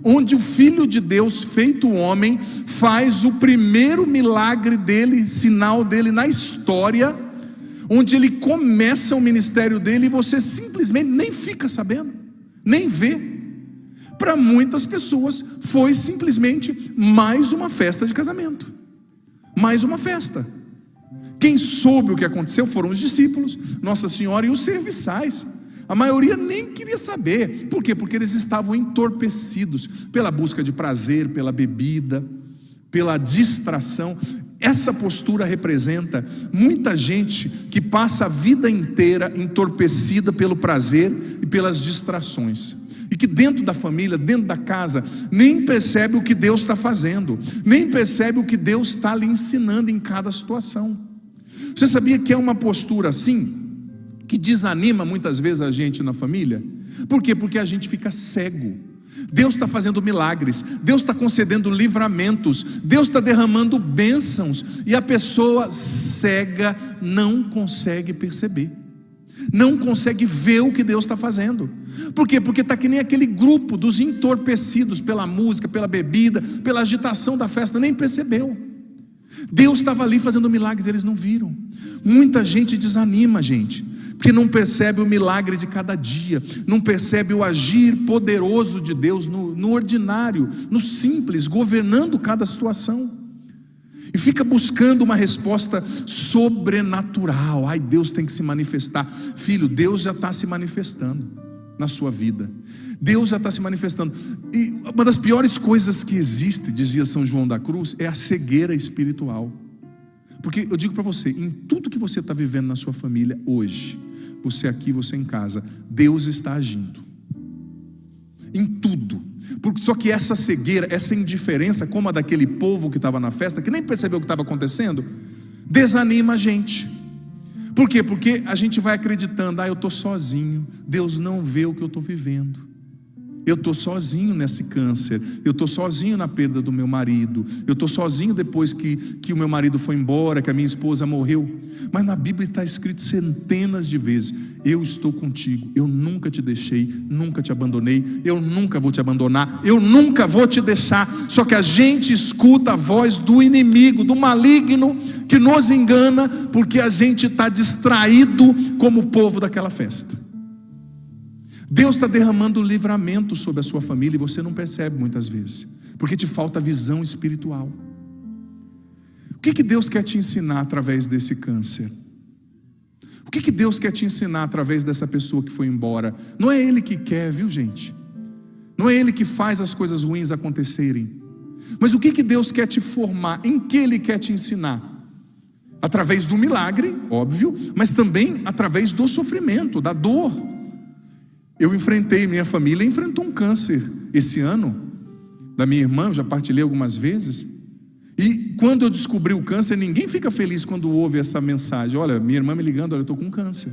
onde o Filho de Deus, feito homem, faz o primeiro milagre dele, sinal dele na história, onde ele começa o ministério dele, e você simplesmente nem fica sabendo, nem vê. Para muitas pessoas foi simplesmente mais uma festa de casamento, mais uma festa. Quem soube o que aconteceu foram os discípulos, Nossa Senhora e os serviçais. A maioria nem queria saber. Por quê? Porque eles estavam entorpecidos pela busca de prazer, pela bebida, pela distração. Essa postura representa muita gente que passa a vida inteira entorpecida pelo prazer e pelas distrações, e que dentro da família, dentro da casa, nem percebe o que Deus está fazendo, nem percebe o que Deus está lhe ensinando em cada situação. Você sabia que é uma postura assim que desanima muitas vezes a gente na família? Por quê? Porque a gente fica cego. Deus está fazendo milagres, Deus está concedendo livramentos, Deus está derramando bênçãos, e a pessoa cega não consegue perceber, não consegue ver o que Deus está fazendo. Por quê? Porque está que nem aquele grupo dos entorpecidos pela música, pela bebida, pela agitação da festa, nem percebeu. Deus estava ali fazendo milagres, eles não viram. Muita gente desanima, gente, porque não percebe o milagre de cada dia, não percebe o agir poderoso de Deus no ordinário, no simples, governando cada situação, e fica buscando uma resposta sobrenatural. Ai, Deus tem que se manifestar. Filho, Deus já está se manifestando na sua vida, Deus já está se manifestando. E uma das piores coisas que existe, dizia São João da Cruz, é a cegueira espiritual. Porque eu digo para você, em tudo que você está vivendo na sua família hoje, você aqui, você em casa, Deus está agindo. Em tudo. Só que essa cegueira, essa indiferença, como a daquele povo que estava na festa, que nem percebeu o que estava acontecendo, desanima a gente. Por quê? Porque a gente vai acreditando, eu estou sozinho, Deus não vê o que eu estou vivendo. Eu estou sozinho nesse câncer, eu estou sozinho na perda do meu marido, eu estou sozinho depois que o meu marido foi embora, que a minha esposa morreu. Mas na Bíblia está escrito centenas de vezes: eu estou contigo, eu nunca te deixei, nunca te abandonei, eu nunca vou te abandonar, eu nunca vou te deixar. Só que a gente escuta a voz do inimigo, do maligno, que nos engana, porque a gente está distraído como o povo daquela festa. Deus está derramando livramento sobre a sua família e você não percebe muitas vezes, porque te falta visão espiritual. O que Deus quer te ensinar através desse câncer? O que Deus quer te ensinar através dessa pessoa que foi embora? Não é Ele que quer, viu gente? Não é Ele que faz as coisas ruins acontecerem. Mas o que Deus quer te formar? Em que Ele quer te ensinar? Através do milagre, óbvio, mas também através do sofrimento, da dor. Minha família enfrentou um câncer esse ano, da minha irmã, eu já partilhei algumas vezes. E quando eu descobri o câncer, ninguém fica feliz quando ouve essa mensagem: olha, minha irmã me ligando, olha, eu estou com câncer.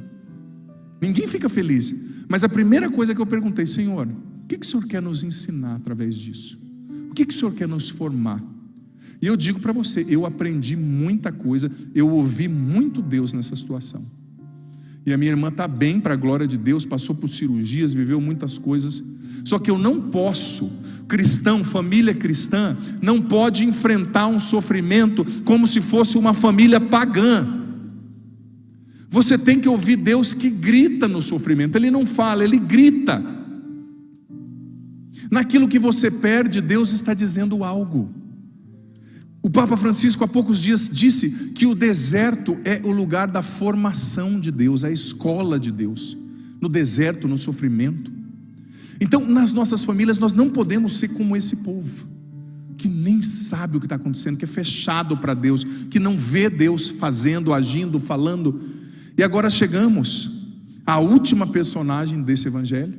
Ninguém fica feliz. Mas a primeira coisa que eu perguntei: Senhor, o que o Senhor quer nos ensinar através disso? O que o Senhor quer nos formar? E eu digo para você, eu aprendi muita coisa, eu ouvi muito Deus nessa situação. E a minha irmã está bem, para a glória de Deus, passou por cirurgias, viveu muitas coisas. Só que eu não posso, cristão, família cristã, não pode enfrentar um sofrimento como se fosse uma família pagã. Você tem que ouvir Deus que grita no sofrimento. Ele não fala, Ele grita. Naquilo que você perde, Deus está dizendo algo. O Papa Francisco há poucos dias disse que o deserto é o lugar da formação de Deus, a escola de Deus. No deserto, no sofrimento. Então, nas nossas famílias, nós não podemos ser como esse povo, que nem sabe o que está acontecendo, que é fechado para Deus, que não vê Deus fazendo, agindo, falando. E agora chegamos à última personagem desse evangelho.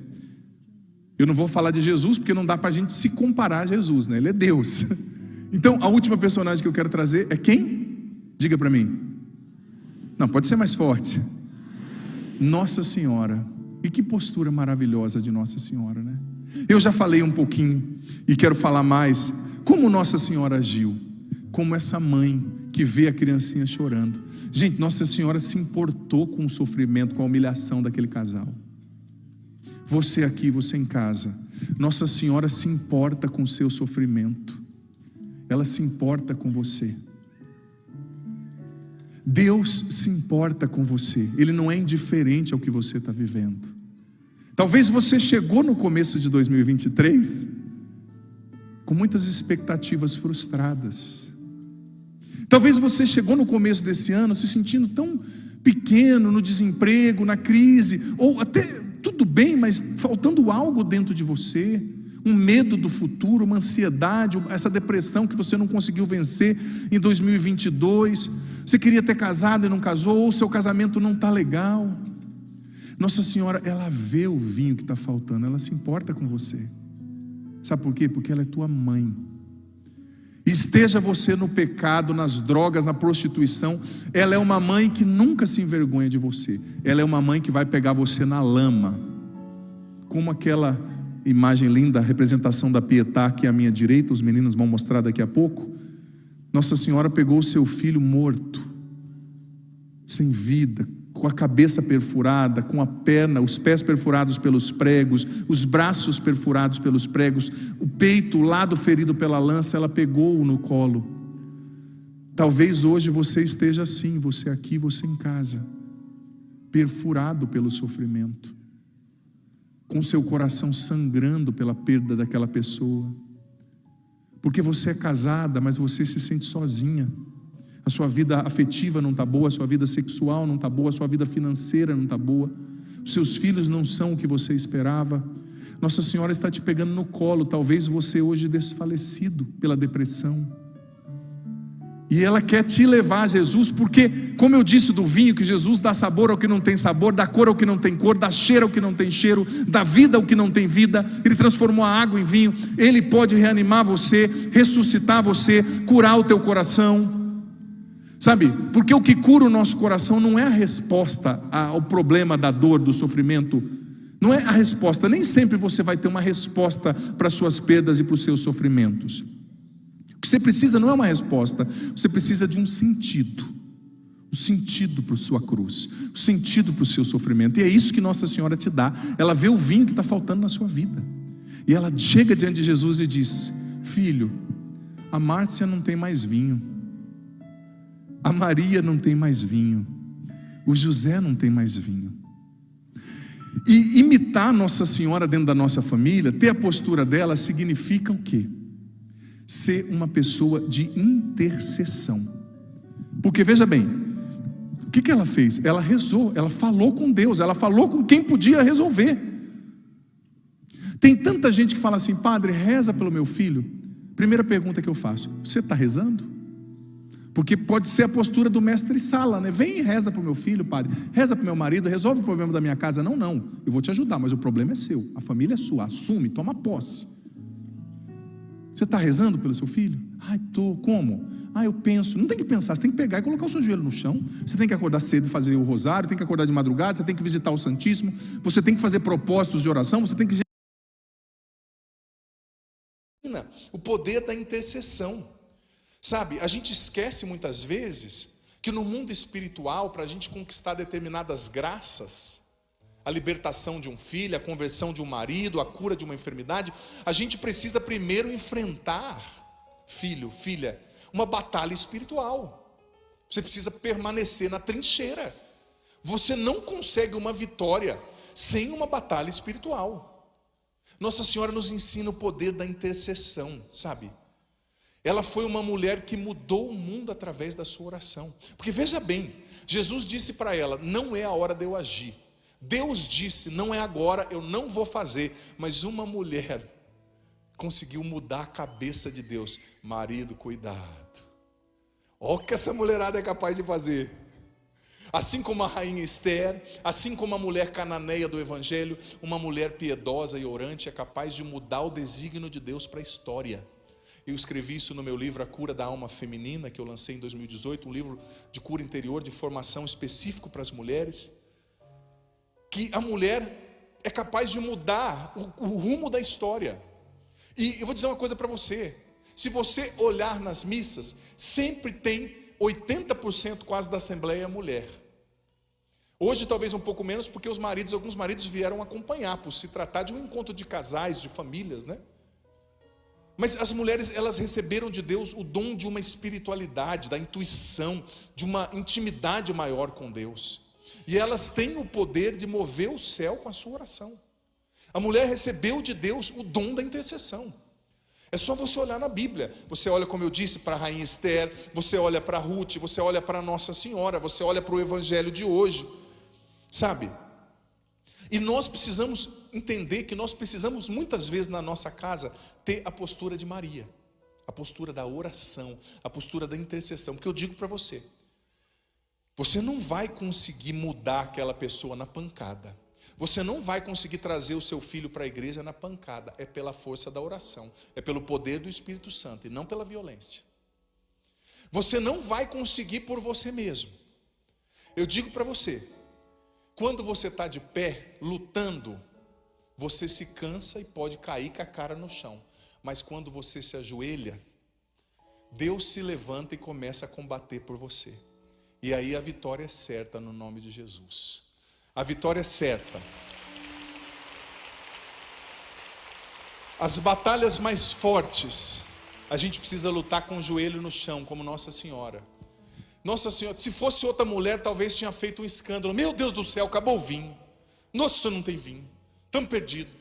Eu não vou falar de Jesus, porque não dá para a gente se comparar a Jesus, né? Ele é Deus. Então, a última personagem que eu quero trazer é quem? Diga para mim. Não, pode ser mais forte. Nossa Senhora. E que postura maravilhosa de Nossa Senhora, né? Eu já falei um pouquinho e quero falar mais. Como Nossa Senhora agiu? Como essa mãe que vê a criancinha chorando. Gente, Nossa Senhora se importou com o sofrimento, com a humilhação daquele casal. Você aqui, você em casa, Nossa Senhora se importa com o seu sofrimento. Ela se importa com você. Deus se importa com você. Ele não é indiferente ao que você está vivendo. Talvez você chegou no começo de 2023 com muitas expectativas frustradas. Talvez você chegou no começo desse ano se sentindo tão pequeno, no desemprego, na crise, ou até tudo bem, mas faltando algo dentro de você. Um medo do futuro, uma ansiedade, essa depressão que você não conseguiu vencer em 2022. Você queria ter casado e não casou, ou seu casamento não está legal. Nossa Senhora, ela vê o vinho que está faltando, ela se importa com você. Sabe por quê? Porque ela é tua mãe. Esteja você no pecado, nas drogas, na prostituição, ela é uma mãe que nunca se envergonha de você. Ela é uma mãe que vai pegar você na lama, como aquela imagem linda, a representação da Pietà aqui à minha direita, os meninos vão mostrar daqui a pouco. Nossa Senhora pegou o seu filho morto, sem vida, com a cabeça perfurada, com a perna, os pés perfurados pelos pregos, os braços perfurados pelos pregos, o peito, o lado ferido pela lança, ela pegou-o no colo. Talvez hoje você esteja assim, você aqui, você em casa, perfurado pelo sofrimento, com seu coração sangrando pela perda daquela pessoa, porque você é casada, mas você se sente sozinha. A sua vida afetiva não está boa, a sua vida sexual não está boa, a sua vida financeira não está boa, os seus filhos não são o que você esperava. Nossa Senhora está te pegando no colo, talvez você hoje desfalecido pela depressão. E ela quer te levar a Jesus, porque, como eu disse do vinho, que Jesus dá sabor ao que não tem sabor, dá cor ao que não tem cor, dá cheiro ao que não tem cheiro, dá vida ao que não tem vida. Ele transformou a água em vinho. Ele pode reanimar você, ressuscitar você, curar o teu coração. Sabe, porque o que cura o nosso coração não é a resposta ao problema da dor, do sofrimento. Não é a resposta. Nem sempre você vai ter uma resposta para as suas perdas e para os seus sofrimentos. O que você precisa não é uma resposta, você precisa de um sentido. O sentido para a sua cruz, o sentido para o seu sofrimento. E é isso que Nossa Senhora te dá. Ela vê o vinho que está faltando na sua vida, e ela chega diante de Jesus e diz: filho, a Márcia não tem mais vinho, a Maria não tem mais vinho, o José não tem mais vinho. E imitar Nossa Senhora dentro da nossa família, ter a postura dela, significa o quê? Ser uma pessoa de intercessão. Porque veja bem, o que ela fez? Ela rezou, ela falou com Deus, ela falou com quem podia resolver. Tem tanta gente que fala assim: padre, reza pelo meu filho. Primeira pergunta que eu faço: você está rezando? Porque pode ser a postura do mestre Sala, né? Vem e reza para o meu filho, padre, reza para o meu marido, resolve o problema da minha casa. Não, eu vou te ajudar, mas o problema é seu, a família é sua, assume, toma posse. Você está rezando pelo seu filho? Ai, estou. Como? Eu penso. Não tem que pensar, você tem que pegar e colocar o seu joelho no chão. Você tem que acordar cedo e fazer o rosário, tem que acordar de madrugada, você tem que visitar o Santíssimo, você tem que fazer propósitos de oração, você tem que... O poder da intercessão. Sabe, a gente esquece muitas vezes que no mundo espiritual, para a gente conquistar determinadas graças, a libertação de um filho, a conversão de um marido, a cura de uma enfermidade, a gente precisa primeiro enfrentar, filho, filha, uma batalha espiritual. Você precisa permanecer na trincheira. Você não consegue uma vitória sem uma batalha espiritual. Nossa Senhora nos ensina o poder da intercessão, sabe? Ela foi uma mulher que mudou o mundo através da sua oração. Porque veja bem, Jesus disse para ela: não é a hora de eu agir. Deus disse: não é agora, eu não vou fazer. Mas uma mulher conseguiu mudar a cabeça de Deus. Marido, cuidado. Olha o que essa mulherada é capaz de fazer. Assim como a rainha Esther, assim como a mulher cananeia do Evangelho, uma mulher piedosa e orante é capaz de mudar o desígnio de Deus para a história. Eu escrevi isso no meu livro A Cura da Alma Feminina, que eu lancei em 2018, um livro de cura interior, de formação específico para as mulheres. Que a mulher é capaz de mudar o rumo da história. E eu vou dizer uma coisa para você: se você olhar nas missas, sempre tem 80% quase da assembleia mulher. Hoje talvez um pouco menos, porque alguns maridos vieram acompanhar, por se tratar de um encontro de casais, de famílias, né? Mas as mulheres, elas receberam de Deus o dom de uma espiritualidade, da intuição, de uma intimidade maior com Deus. E elas têm o poder de mover o céu com a sua oração. A mulher recebeu de Deus o dom da intercessão. É só você olhar na Bíblia. Você olha, como eu disse, para a rainha Esther, você olha para Ruth, você olha para Nossa Senhora, você olha para o Evangelho de hoje, sabe? E nós precisamos entender que nós precisamos muitas vezes na nossa casa ter a postura de Maria, a postura da oração, a postura da intercessão. Porque eu digo para você, você não vai conseguir mudar aquela pessoa na pancada. Você não vai conseguir trazer o seu filho para a igreja na pancada. É pela força da oração, é pelo poder do Espírito Santo e não pela violência. Você não vai conseguir por você mesmo. Eu digo para você, quando você está de pé, lutando, você se cansa e pode cair com a cara no chão. Mas quando você se ajoelha, Deus se levanta e começa a combater por você. E aí a vitória é certa no nome de Jesus. A vitória é certa. As batalhas mais fortes, a gente precisa lutar com o joelho no chão, como Nossa Senhora. Nossa Senhora, se fosse outra mulher, talvez tinha feito um escândalo. Meu Deus do céu, acabou o vinho. Nossa, não tem vinho. Estamos perdidos.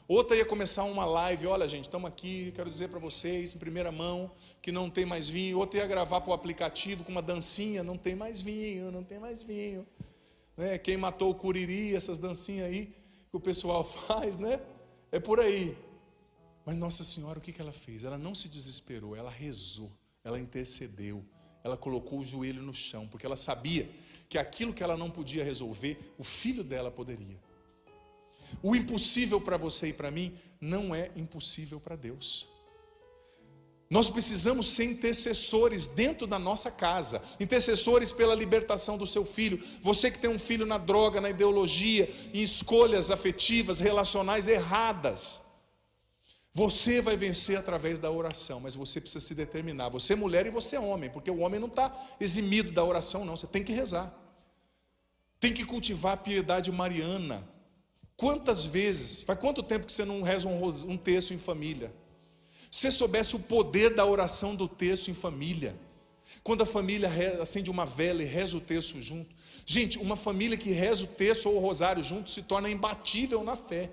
Outra ia começar uma live. Olha, gente, estamos aqui, quero dizer para vocês, em primeira mão, que não tem mais vinho. Outra ia gravar para o aplicativo com uma dancinha. Não tem mais vinho, não tem mais vinho. Né? Quem matou o curiri, essas dancinhas aí que o pessoal faz, né? É por aí. Mas Nossa Senhora, o que ela fez? Ela não se desesperou, ela rezou, ela intercedeu. ela colocou o joelho no chão, porque ela sabia que aquilo que ela não podia resolver, o filho dela poderia. O impossível para você e para mim não é impossível para Deus. Nós precisamos ser intercessores dentro da nossa casa, intercessores pela libertação do seu filho. Você que tem um filho na droga, na ideologia, em escolhas afetivas, relacionais erradas, você vai vencer através da oração, mas você precisa se determinar. Você é mulher e você é homem, porque o homem não está eximido da oração não, você tem que rezar. Tem que cultivar a piedade mariana. Quantas vezes, faz quanto tempo que você não reza um terço em família? Se você soubesse o poder da oração do terço em família, quando a família acende uma vela e reza o terço junto. Gente, uma família que reza o terço ou o rosário junto se torna imbatível na fé.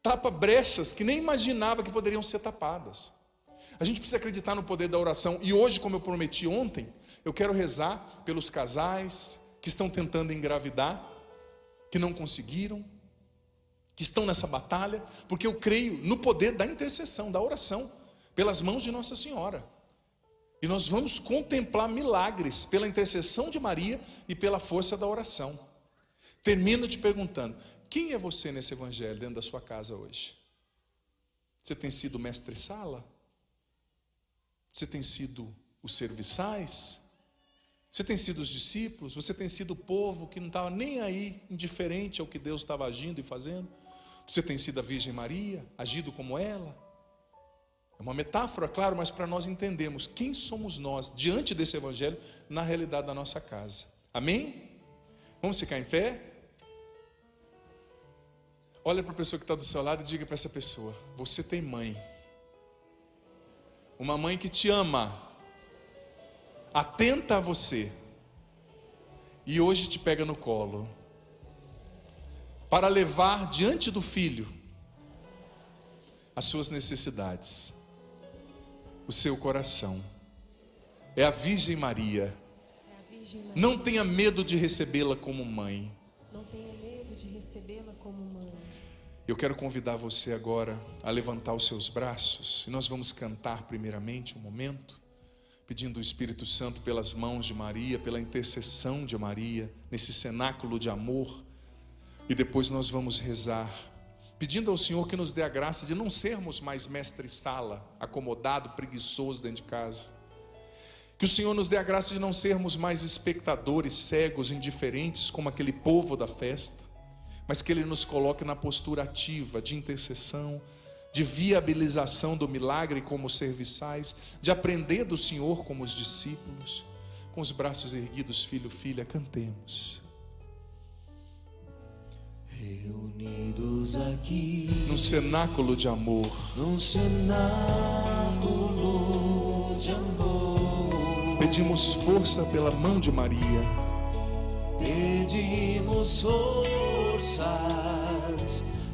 Tapa brechas que nem imaginava que poderiam ser tapadas. A gente precisa acreditar no poder da oração. E hoje, como eu prometi ontem, eu quero rezar pelos casais que estão tentando engravidar, que não conseguiram, que estão nessa batalha, porque eu creio no poder da intercessão, da oração, pelas mãos de Nossa Senhora. E nós vamos contemplar milagres pela intercessão de Maria e pela força da oração. Termino te perguntando, quem é você nesse evangelho dentro da sua casa hoje? Você tem sido mestre-sala? Você tem sido os serviçais? Você tem sido os discípulos? Você tem sido o povo que não estava nem aí, indiferente ao que Deus estava agindo e fazendo? Você tem sido a Virgem Maria, agido como ela? É uma metáfora, claro, mas para nós entendermos quem somos nós diante desse evangelho na realidade da nossa casa. Amém? Vamos ficar em pé? Olha para a pessoa que está do seu lado e diga para essa pessoa: você tem mãe. Uma mãe que te ama, atenta a você, e hoje te pega no colo, para levar diante do filho as suas necessidades, o seu coração. É a Virgem Maria. Não tenha medo de recebê-la como mãe. Não tenha medo de recebê-la como mãe. Eu quero convidar você agora a levantar os seus braços, e nós vamos cantar primeiramente um momento, pedindo o Espírito Santo pelas mãos de Maria, pela intercessão de Maria, nesse cenáculo de amor. E depois nós vamos rezar, pedindo ao Senhor que nos dê a graça de não sermos mais mestre-sala, acomodado, preguiçoso dentro de casa. Que o Senhor nos dê a graça de não sermos mais espectadores, cegos, indiferentes, como aquele povo da festa, mas que Ele nos coloque na postura ativa, de intercessão, de viabilização do milagre como serviçais, de aprender do Senhor como os discípulos. Com os braços erguidos, filho, filha, cantemos. Reunidos aqui num cenáculo de amor, num cenáculo de amor, pedimos força pela mão de Maria. pedimos forças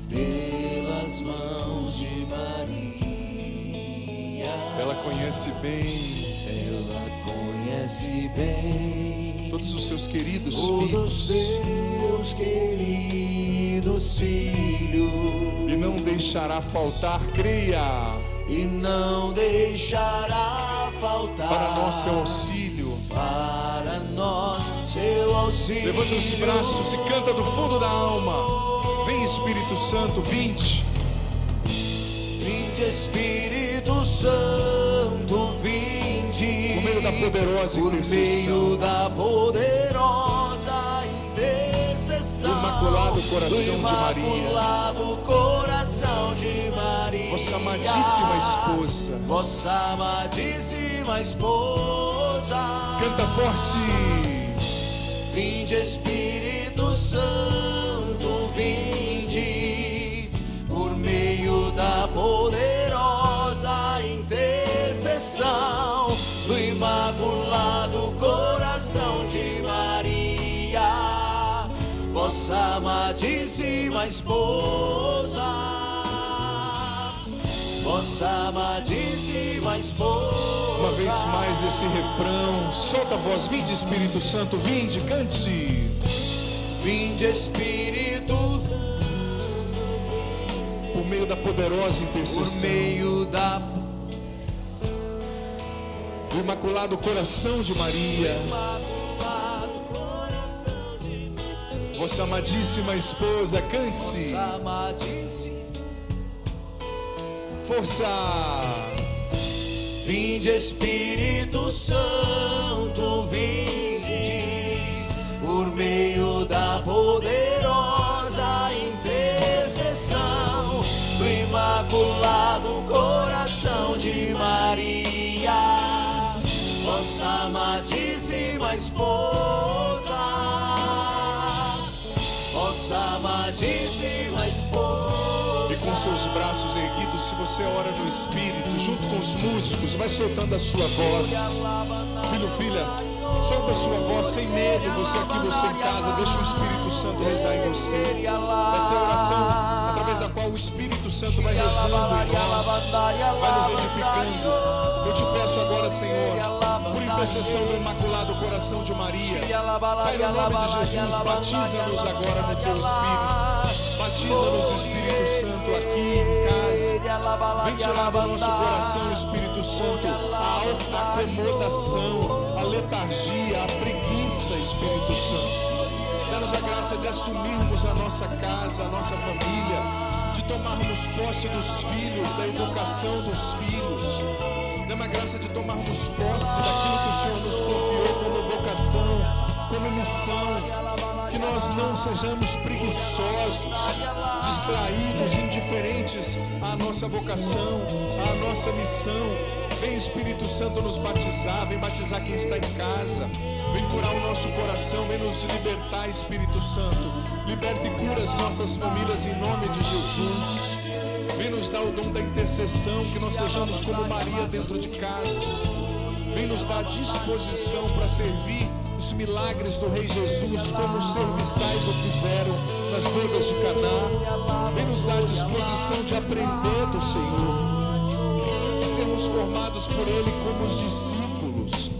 pelas mãos de Maria. Ela conhece bem todos os seus queridos todos filhos, seus queridos filhos, e não deixará faltar, creia, e não deixará faltar para nós seu auxílio. para nós seu auxílio. Levanta os braços e canta do fundo da alma. Vem Espírito Santo, vinde. Vinde Espírito Santo, vinde. Por meio da poderosa Por intercessão meio da poderosa intercessão do Imaculado Coração do de Maria. Imaculado Coração de Maria. Vossa amadíssima esposa. Vossa amadíssima esposa. Canta forte. Vinde Espírito Santo, vinde. Por meio da poderosa intercessão do Imaculado Coração de Maria, vossa amadíssima esposa, vossa amadíssima esposa. Uma vez mais esse refrão, solta a voz, vinde Espírito Santo, vinde, cante. Vinde Espírito Santo, por meio da poderosa intercessão. por meio da O Imaculado Coração de Maria. Vossa amadíssima esposa, cante. Força. Vinde Espírito Santo, vinde, por meio da poderosa intercessão do Imaculado Coração de Maria, vossa amadíssima esposa, vossa amadíssima esposa. E com seus braços erguidos, se você ora no Espírito, junto com os músicos, vai soltando a sua voz. Filho, filha, solta a sua voz sem medo. Você aqui, você em casa, deixa o Espírito Santo rezar em você. Essa é a oração através da qual o Espírito Santo vai rezando em nós, vai nos edificando. Eu te peço agora, Senhor, por intercessão do Imaculado Coração de Maria, Pai, no nome de Jesus, batiza-nos agora no Teu Espírito. Batiza-nos, Espírito Santo, aqui em casa. Vem tirar do nosso coração, Espírito Santo, a acomodação, a letargia, a preguiça, Espírito Santo. Dá-nos a graça de assumirmos a nossa casa, a nossa família, de tomarmos posse dos filhos, da educação dos filhos. Dá-me a graça de tomarmos posse daquilo que o Senhor nos confiou como vocação, como missão. Que nós não sejamos preguiçosos, distraídos, indiferentes à nossa vocação, à nossa missão. Vem, Espírito Santo, nos batizar, vem batizar quem está em casa, vem curar o nosso coração, vem nos libertar, Espírito Santo. Liberta e cura as nossas famílias em nome de Jesus. Vem nos dar o dom da intercessão, que nós sejamos como Maria dentro de casa. Vem nos dar a disposição para servir os milagres do Rei Jesus, como os serviçais o fizeram nas bodas de Caná. Vem nos dar a disposição de aprender do Senhor, de sermos formados por Ele como os discípulos.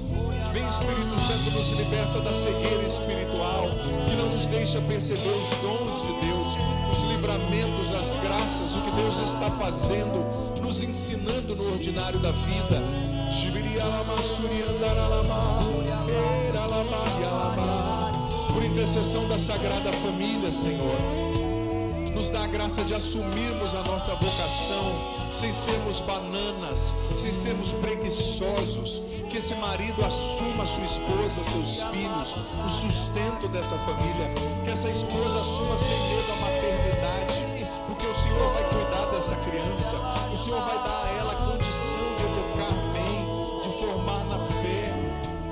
Vem, Espírito Santo, nos liberta da cegueira espiritual, que não nos deixa perceber os dons de Deus, os livramentos, as graças, o que Deus está fazendo, nos ensinando no ordinário da vida. Por intercessão da Sagrada Família, Senhor, nos dá a graça de assumirmos a nossa vocação, sem sermos bananas, sem sermos preguiçosos. Que esse marido assuma sua esposa, seus filhos, o sustento dessa família. Que essa esposa assuma sem medo a maternidade, porque o Senhor vai cuidar dessa criança, o Senhor vai dar a ela a condição de educar bem, de formar na fé.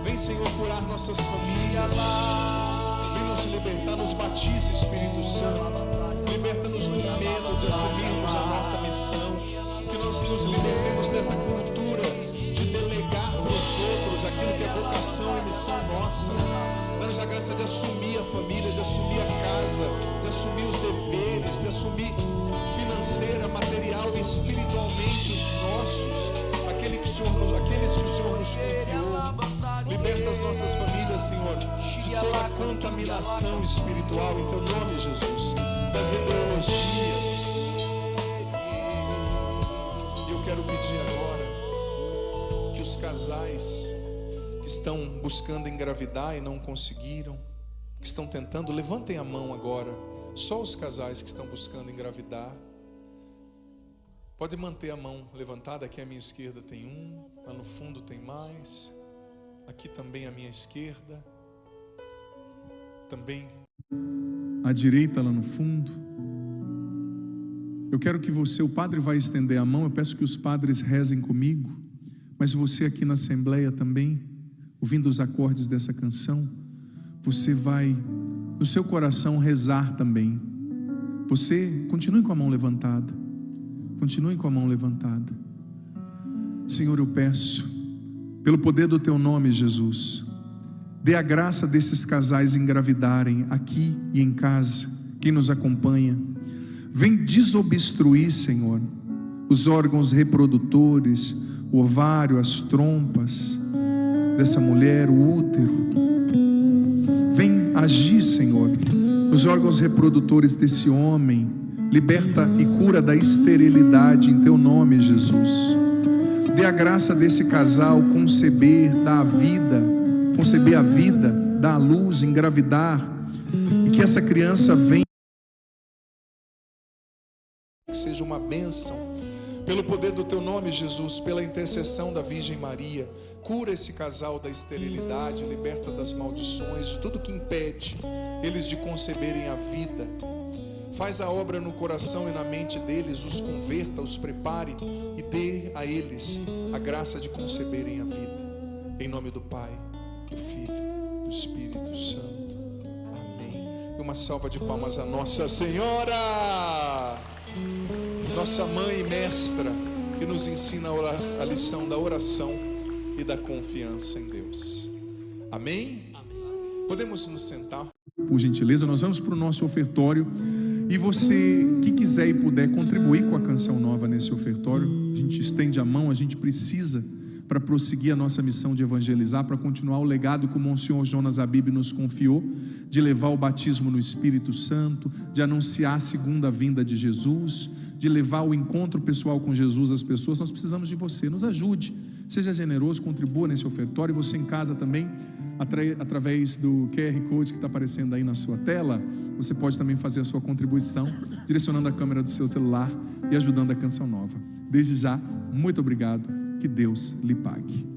Vem, Senhor, curar nossas famílias. Vem nos libertar, nos batiza, Espírito Santo. Liberta-nos do medo de assumirmos a nossa missão. Que nós nos libertemos dessa cultura de delegar para os outros aquilo que é vocação e missão nossa. Dá-nos a graça de assumir a família, de assumir a casa, de assumir os deveres, de assumir financeira, material e espiritualmente os nossos, aqueles que o Senhor nos confiou. Liberta as nossas famílias, Senhor, de toda a contaminação espiritual, em Teu nome, Jesus, das ideologias. E eu quero pedir agora que os casais que estão buscando engravidar e não conseguiram, que estão tentando, levantem a mão agora. Só os casais que estão buscando engravidar. Pode manter a mão levantada. Aqui à minha esquerda tem um, lá no fundo tem mais, aqui também à minha esquerda, também à direita lá no fundo. Eu quero que você, o padre vai estender a mão, eu peço que os padres rezem comigo, mas você aqui na Assembleia também, ouvindo os acordes dessa canção, você vai no seu coração rezar também. Você continue com a mão levantada, continue com a mão levantada. Senhor, eu peço, pelo poder do Teu nome, Jesus, dê a graça desses casais engravidarem aqui e em casa, quem nos acompanha. Vem desobstruir, Senhor, os órgãos reprodutores, o ovário, as trompas dessa mulher, o útero. Vem agir, Senhor, nos órgãos reprodutores desse homem. Liberta e cura da esterilidade em Teu nome, Jesus. Dê a graça desse casal conceber, dar a vida, conceber a vida, dar a luz, engravidar, e que essa criança venha, que seja uma bênção. Pelo poder do teu nome, Jesus, pela intercessão da Virgem Maria, cura esse casal da esterilidade, liberta das maldições, de tudo que impede eles de conceberem a vida. Faz a obra no coração e na mente deles, os converta, os prepare e dê a eles a graça de conceberem a vida. Em nome do Pai, do Filho, do Espírito Santo. Amém. E uma salva de palmas a Nossa Senhora, nossa mãe e mestra, que nos ensina a lição da oração e da confiança em Deus. Amém? Podemos nos sentar? Por gentileza, nós vamos para o nosso ofertório. E você que quiser e puder contribuir com a Canção Nova nesse ofertório, a gente estende a mão, a gente precisa para prosseguir a nossa missão de evangelizar, para continuar o legado que o Monsenhor Jonas Abib nos confiou, de levar o batismo no Espírito Santo, de anunciar a segunda vinda de Jesus, de levar o encontro pessoal com Jesus às pessoas. Nós precisamos de você, nos ajude, seja generoso, contribua nesse ofertório. E você em casa também, através do QR Code que está aparecendo aí na sua tela, você pode também fazer a sua contribuição, direcionando a câmera do seu celular e ajudando a Canção Nova. Desde já, muito obrigado, que Deus lhe pague.